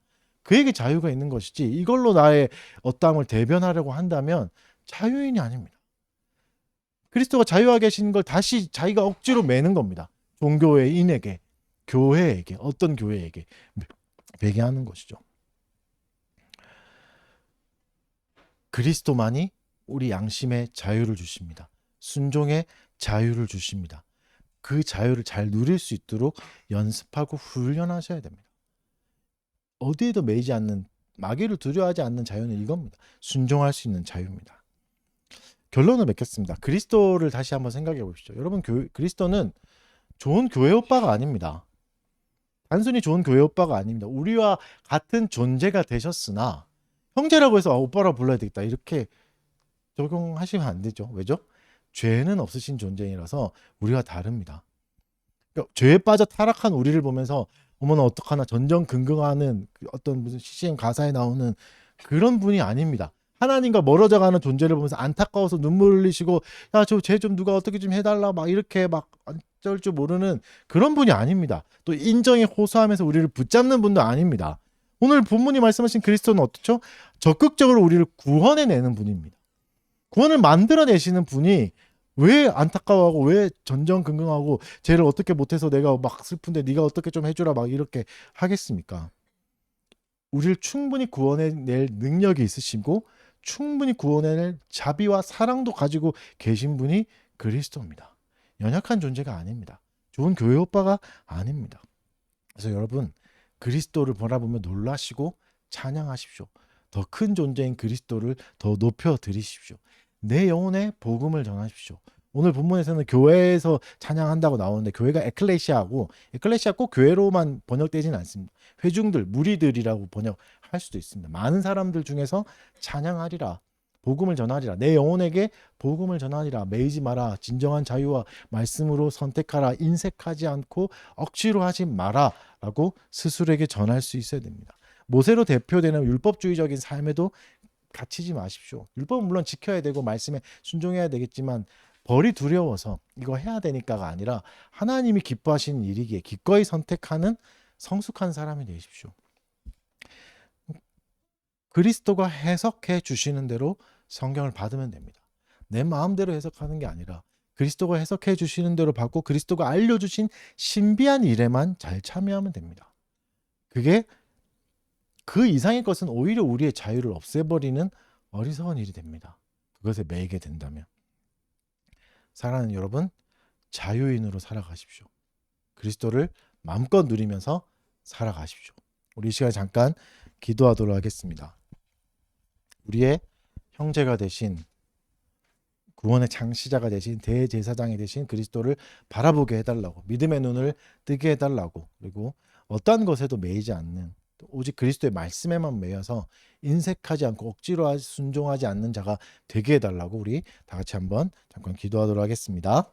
그에게 자유가 있는 것이지 이걸로 나의 어떠함을 대변하려고 한다면 자유인이 아닙니다. 그리스도가 자유하게 하신 걸 다시 자기가 억지로 매는 겁니다. 종교인에게, 교회에게, 어떤 교회에게 매게 하는 것이죠. 그리스도만이 우리 양심의 자유를 주십니다. 순종의 자유를 주십니다. 그 자유를 잘 누릴 수 있도록 연습하고 훈련하셔야 됩니다. 어디에도 매이지 않는, 마귀를 두려워하지 않는 자유는 이겁니다. 순종할 수 있는 자유입니다. 결론을 맺겠습니다. 그리스도를 다시 한번 생각해 보십시오. 여러분, 그리스도는 좋은 교회 오빠가 아닙니다. 단순히 좋은 교회 오빠가 아닙니다. 우리와 같은 존재가 되셨으나 형제라고 해서 오빠라고 불러야 되겠다 이렇게 적용하시면 안 되죠. 왜죠? 죄는 없으신 존재이라서 우리와 다릅니다. 그러니까 죄에 빠져 타락한 우리를 보면서 어머나 어떡하나 전전긍긍하는 그 어떤 무슨 CCM 가사에 나오는 그런 분이 아닙니다. 하나님과 멀어져가는 존재를 보면서 안타까워서 눈물 흘리시고 야 저 쟤 좀 누가 어떻게 좀 해달라 막 이렇게 막 어쩔 줄 모르는 그런 분이 아닙니다. 또 인정에 호소하면서 우리를 붙잡는 분도 아닙니다. 오늘 본문이 말씀하신 그리스도는 어떻죠? 적극적으로 우리를 구원해내는 분입니다. 구원을 만들어내시는 분이 왜 안타까워하고 왜 전전긍긍하고 쟤를 어떻게 못해서 내가 막 슬픈데 네가 어떻게 좀 해주라 막 이렇게 하겠습니까? 우리를 충분히 구원해낼 능력이 있으시고 충분히 구원해낼 자비와 사랑도 가지고 계신 분이 그리스도입니다. 연약한 존재가 아닙니다. 좋은 교회 오빠가 아닙니다. 그래서 여러분 그리스도를 바라보며 놀라시고 찬양하십시오. 더 큰 존재인 그리스도를 더 높여 드리십시오. 내 영혼에 복음을 전하십시오. 오늘 본문에서는 교회에서 찬양한다고 나오는데 교회가 에클레시아고 에클레시아 꼭 교회로만 번역되지는 않습니다. 회중들, 무리들이라고 번역할 수도 있습니다. 많은 사람들 중에서 찬양하리라. 복음을 전하리라. 내 영혼에게 복음을 전하리라. 매이지 마라. 진정한 자유와 말씀으로 선택하라. 인색하지 않고 억지로 하지 마라. 라고 스스로에게 전할 수 있어야 됩니다. 모세로 대표되는 율법주의적인 삶에도 갇히지 마십시오. 율법은 물론 지켜야 되고 말씀에 순종해야 되겠지만 벌이 두려워서 이거 해야 되니까가 아니라 하나님이 기뻐하시는 일이기에 기꺼이 선택하는 성숙한 사람이 되십시오. 그리스도가 해석해 주시는 대로 성경을 받으면 됩니다. 내 마음대로 해석하는 게 아니라 그리스도가 해석해 주시는 대로 받고 그리스도가 알려주신 신비한 일에만 잘 참여하면 됩니다. 그게 그 이상의 것은 오히려 우리의 자유를 없애버리는 어리석은 일이 됩니다. 그것에 매이게 된다면. 사랑하는 여러분, 자유인으로 살아가십시오. 그리스도를 마음껏 누리면서 살아가십시오. 우리 이 시간에 잠깐 기도하도록 하겠습니다. 우리의 형제가 되신 구원의 창시자가 되신 대제사장이 되신 그리스도를 바라보게 해달라고 믿음의 눈을 뜨게 해달라고 그리고 어떠한 것에도 매이지 않는 오직 그리스도의 말씀에만 매여서 인색하지 않고 억지로 순종하지 않는 자가 되게 해달라고 우리 다 같이 한번 잠깐 기도하도록 하겠습니다.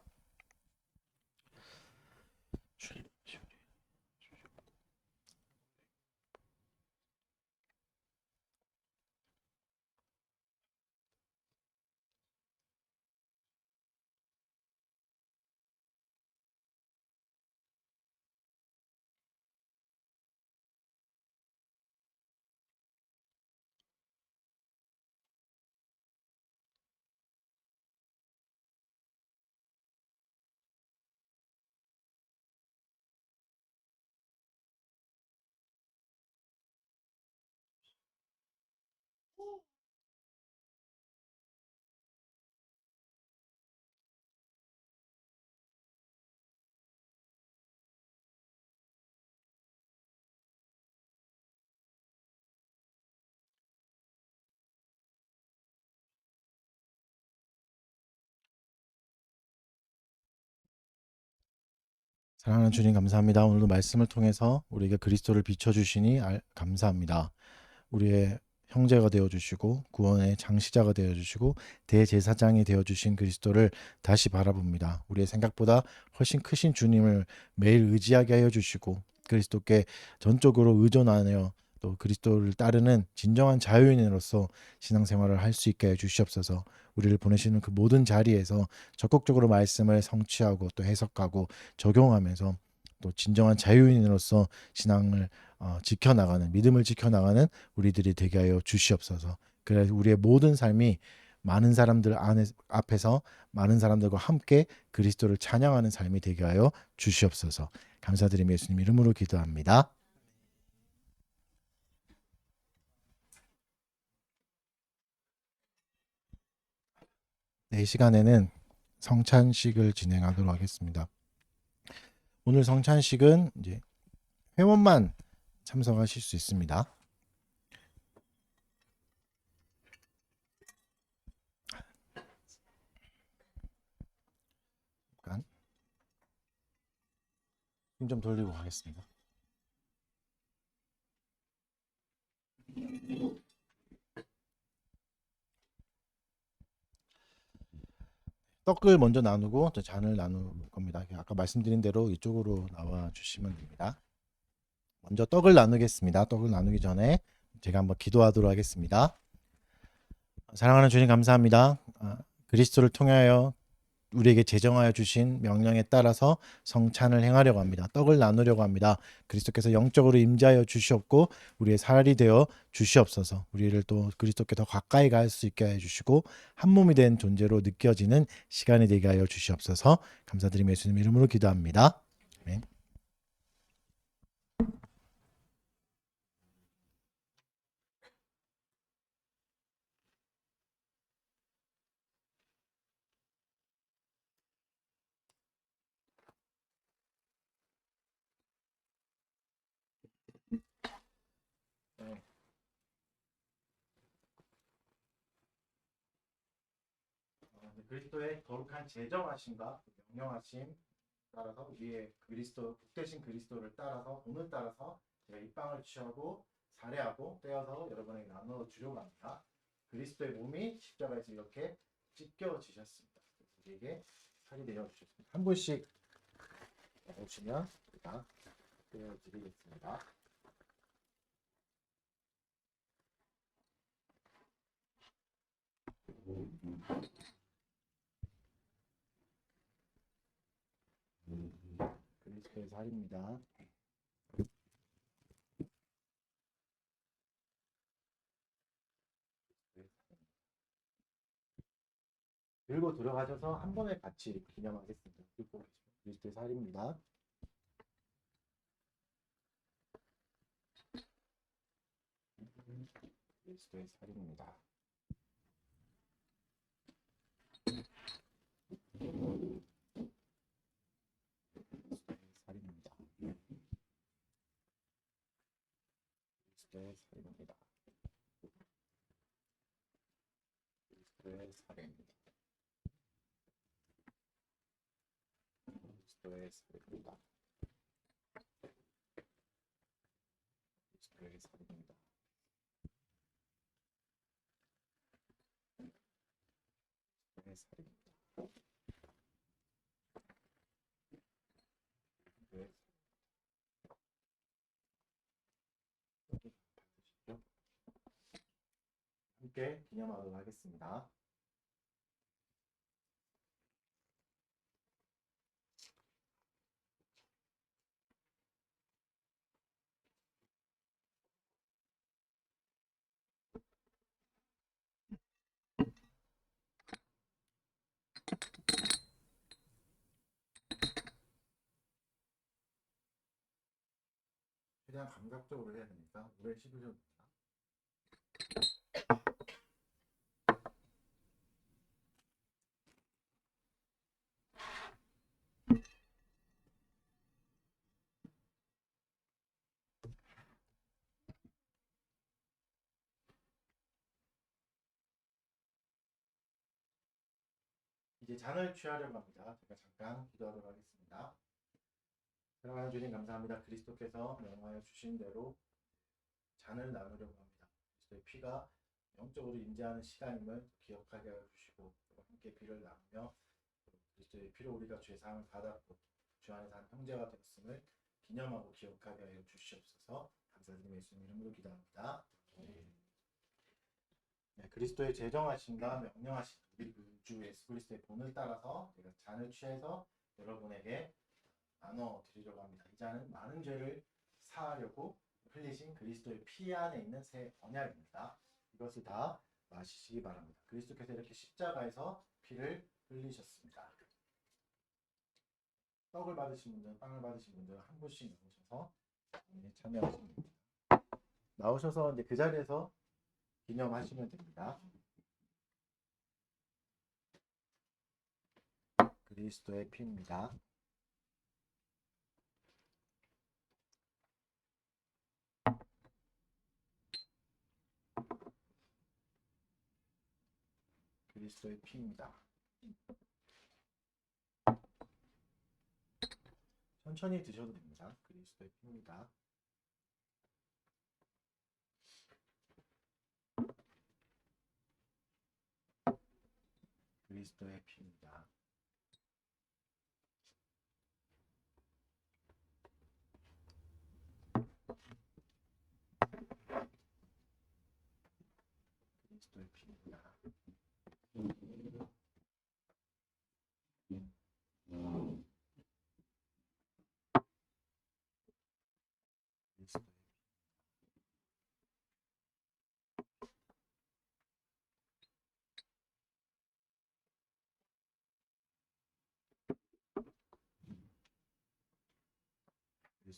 사랑하는 주님 감사합니다. 오늘도 말씀을 통해서 우리에게 그리스도를 비춰주시니 감사합니다. 우리의 형제가 되어주시고 구원의 장시자가 되어주시고 대제사장이 되어주신 그리스도를 다시 바라봅니다. 우리의 생각보다 훨씬 크신 주님을 매일 의지하게 하여 주시고 그리스도께 전적으로 의존하여 또 그리스도를 따르는 진정한 자유인으로서 신앙생활을 할 수 있게 해 주시옵소서. 우리를 보내시는 그 모든 자리에서 적극적으로 말씀을 성취하고 또 해석하고 적용하면서 또 진정한 자유인으로서 신앙을 지켜나가는 믿음을 지켜나가는 우리들이 되게 하여 주시옵소서. 그래서 우리의 모든 삶이 많은 사람들 앞에서 많은 사람들과 함께 그리스도를 찬양하는 삶이 되게 하여 주시옵소서. 감사드리며 예수님 이름으로 기도합니다. 네, 이 시간에는 성찬식을 진행하도록 하겠습니다. 오늘 성찬식은 이제 회원만 참석하실 수 있습니다. 잠깐 힘 좀 돌리고 가겠습니다. 떡을 먼저 나누고 잔을 나눌 겁니다. 아까 말씀드린 대로 이쪽으로 나와 주시면 됩니다. 먼저 떡을 나누겠습니다. 떡을 나누기 전에 제가 한번 기도하도록 하겠습니다. 사랑하는 주님 감사합니다. 그리스도를 통하여 우리에게 제정하여 주신 명령에 따라서 성찬을 행하려고 합니다. 떡을 나누려고 합니다. 그리스도께서 영적으로 임재하여 주시옵고 우리의 살이 되어 주시옵소서. 우리를 또 그리스도께 더 가까이 갈 수 있게 해 주시고 한 몸이 된 존재로 느껴지는 시간이 되게 하여 주시옵소서. 감사드리며 예수님 이름으로 기도합니다. 아멘. 그리스도의 거룩한 제정하심과 명령하심 따라서 우리의 그리스도 복되신 그리스도를 따라서 본을 따라서 제가 이 빵을 취하고 살해하고 떼어서 여러분에게 나누어 주려고 합니다. 그리스도의 몸이 십자가에서 이렇게 찢겨지셨습니다. 우리에게 살이 되어 주셨습니다. 한 분씩 오시면 제가 떼어드리겠습니다. 그리스도의 살입니다. 들고 들어가셔서 한 번에 같이 기념하겠습니다. 들고 계시면 그리스도의 살입니다. 그리스도의 살입니다. 그리스도의 살입니다. 그리스도의 살입니다. 그리스도의 살입니다. 그리스도의 살입니다. 그리스도의 살입니다. 그리스도의 살입니다. 그리스도의 받으시죠. 함께 기념하도록 하겠습니다. 최대한 감각적으로 해야 되니까 오래 씹으셔도 됩니다. 이제 잔을 취하려고 합니다. 제가 잠깐 기도하도록 하겠습니다. 사랑하는 주님 감사합니다. 그리스도께서 명하여 주신 대로 잔을 나누려고 합니다. 그리스도의 피가 영적으로 임재하는 시간임을 기억하게 하여 주시고 함께 피를 나누며 그리스도의 피로 우리가 죄사함을 받았고 주 안에서 한 형제가 되었음을 기념하고 기억하게 하여 주시옵소서. 감사드리며 예수님 이름으로 기도합니다. 네, 그리스도의 제정하심과 명령하심 우리 주 예수 그리스도의 본을 따라서 제가 잔을 취해서 여러분에게 나눠 드리려고 합니다. 이 잔은 많은 죄를 사하려고 흘리신 그리스도의 피 안에 있는 새 언약입니다. 이것을 다 마시기 바랍니다. 그리스도께서 이렇게 십자가에서 피를 흘리셨습니다. 떡을 받으신 분들, 빵을 받으신 분들 한 분씩 나오셔서 참여하시면 됩니다. 나오셔서 이제 그 자리에서 기념하시면 됩니다. 그리스도의 피입니다. 그리스도의 피입니다. 천천히 드셔도 됩니다. 그리스도의 피입니다. 그리스도의 피입니다.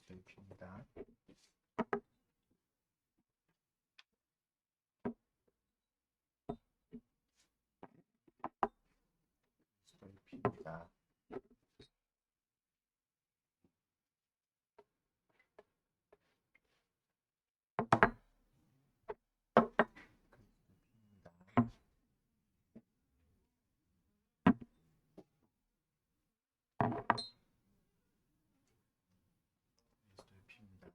그리스도의 피입니다. 그리스도의 피입니다. 그리스도의 피입니다. 그리스도의 피입니다.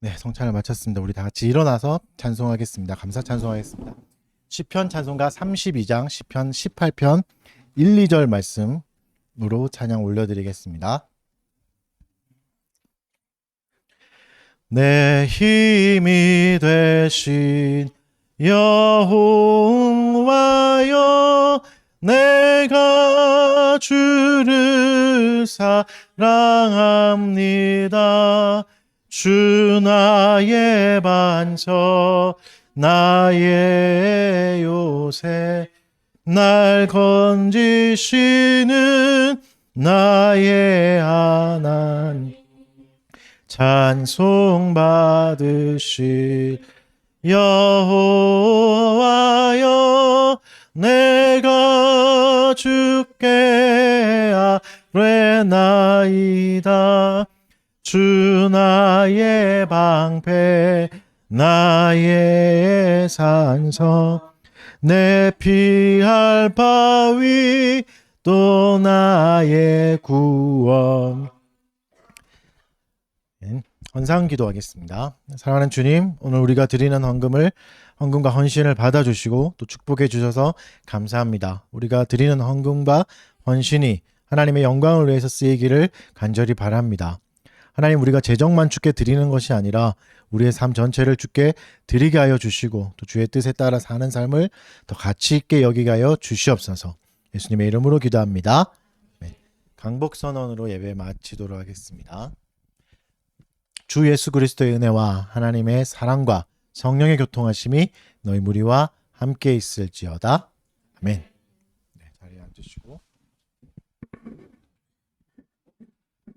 네, 성찬을 마쳤습니다. 우리 다 같이 일어나서 찬송하겠습니다. 감사 찬송하겠습니다. 시편 찬송가 32장, 시편 18편 1, 2절 말씀으로 찬양 올려드리겠습니다. 내 힘이 되신 여호와여, 내가 주를 사랑합니다. 주 나의 반석, 나의 요새, 날 건지시는 나의 하나님, 찬송 받으실 여호와여, 내가 주께 아뢰나이다. 주 나의 방패, 나의 산성, 내 피할 바위, 또 나의 구원. 헌상 기도하겠습니다. 사랑하는 주님, 오늘 우리가 드리는 헌금과 헌신을 받아주시고 또 축복해 주셔서 감사합니다. 우리가 드리는 헌금과 헌신이 하나님의 영광을 위해서 쓰이기를 간절히 바랍니다. 하나님, 우리가 재정만 주께 드리는 것이 아니라 우리의 삶 전체를 주께 드리게 하여 주시고 또 주의 뜻에 따라 사는 삶을 더 가치 있게 여기게 하여 주시옵소서. 예수님의 이름으로 기도합니다. 네. 강복선언으로 예배 마치도록 하겠습니다. 주 예수 그리스도의 은혜와 하나님의 사랑과 성령의 교통하심이 너희 무리와 함께 있을지어다. 아멘. 네, 자리에 앉으시고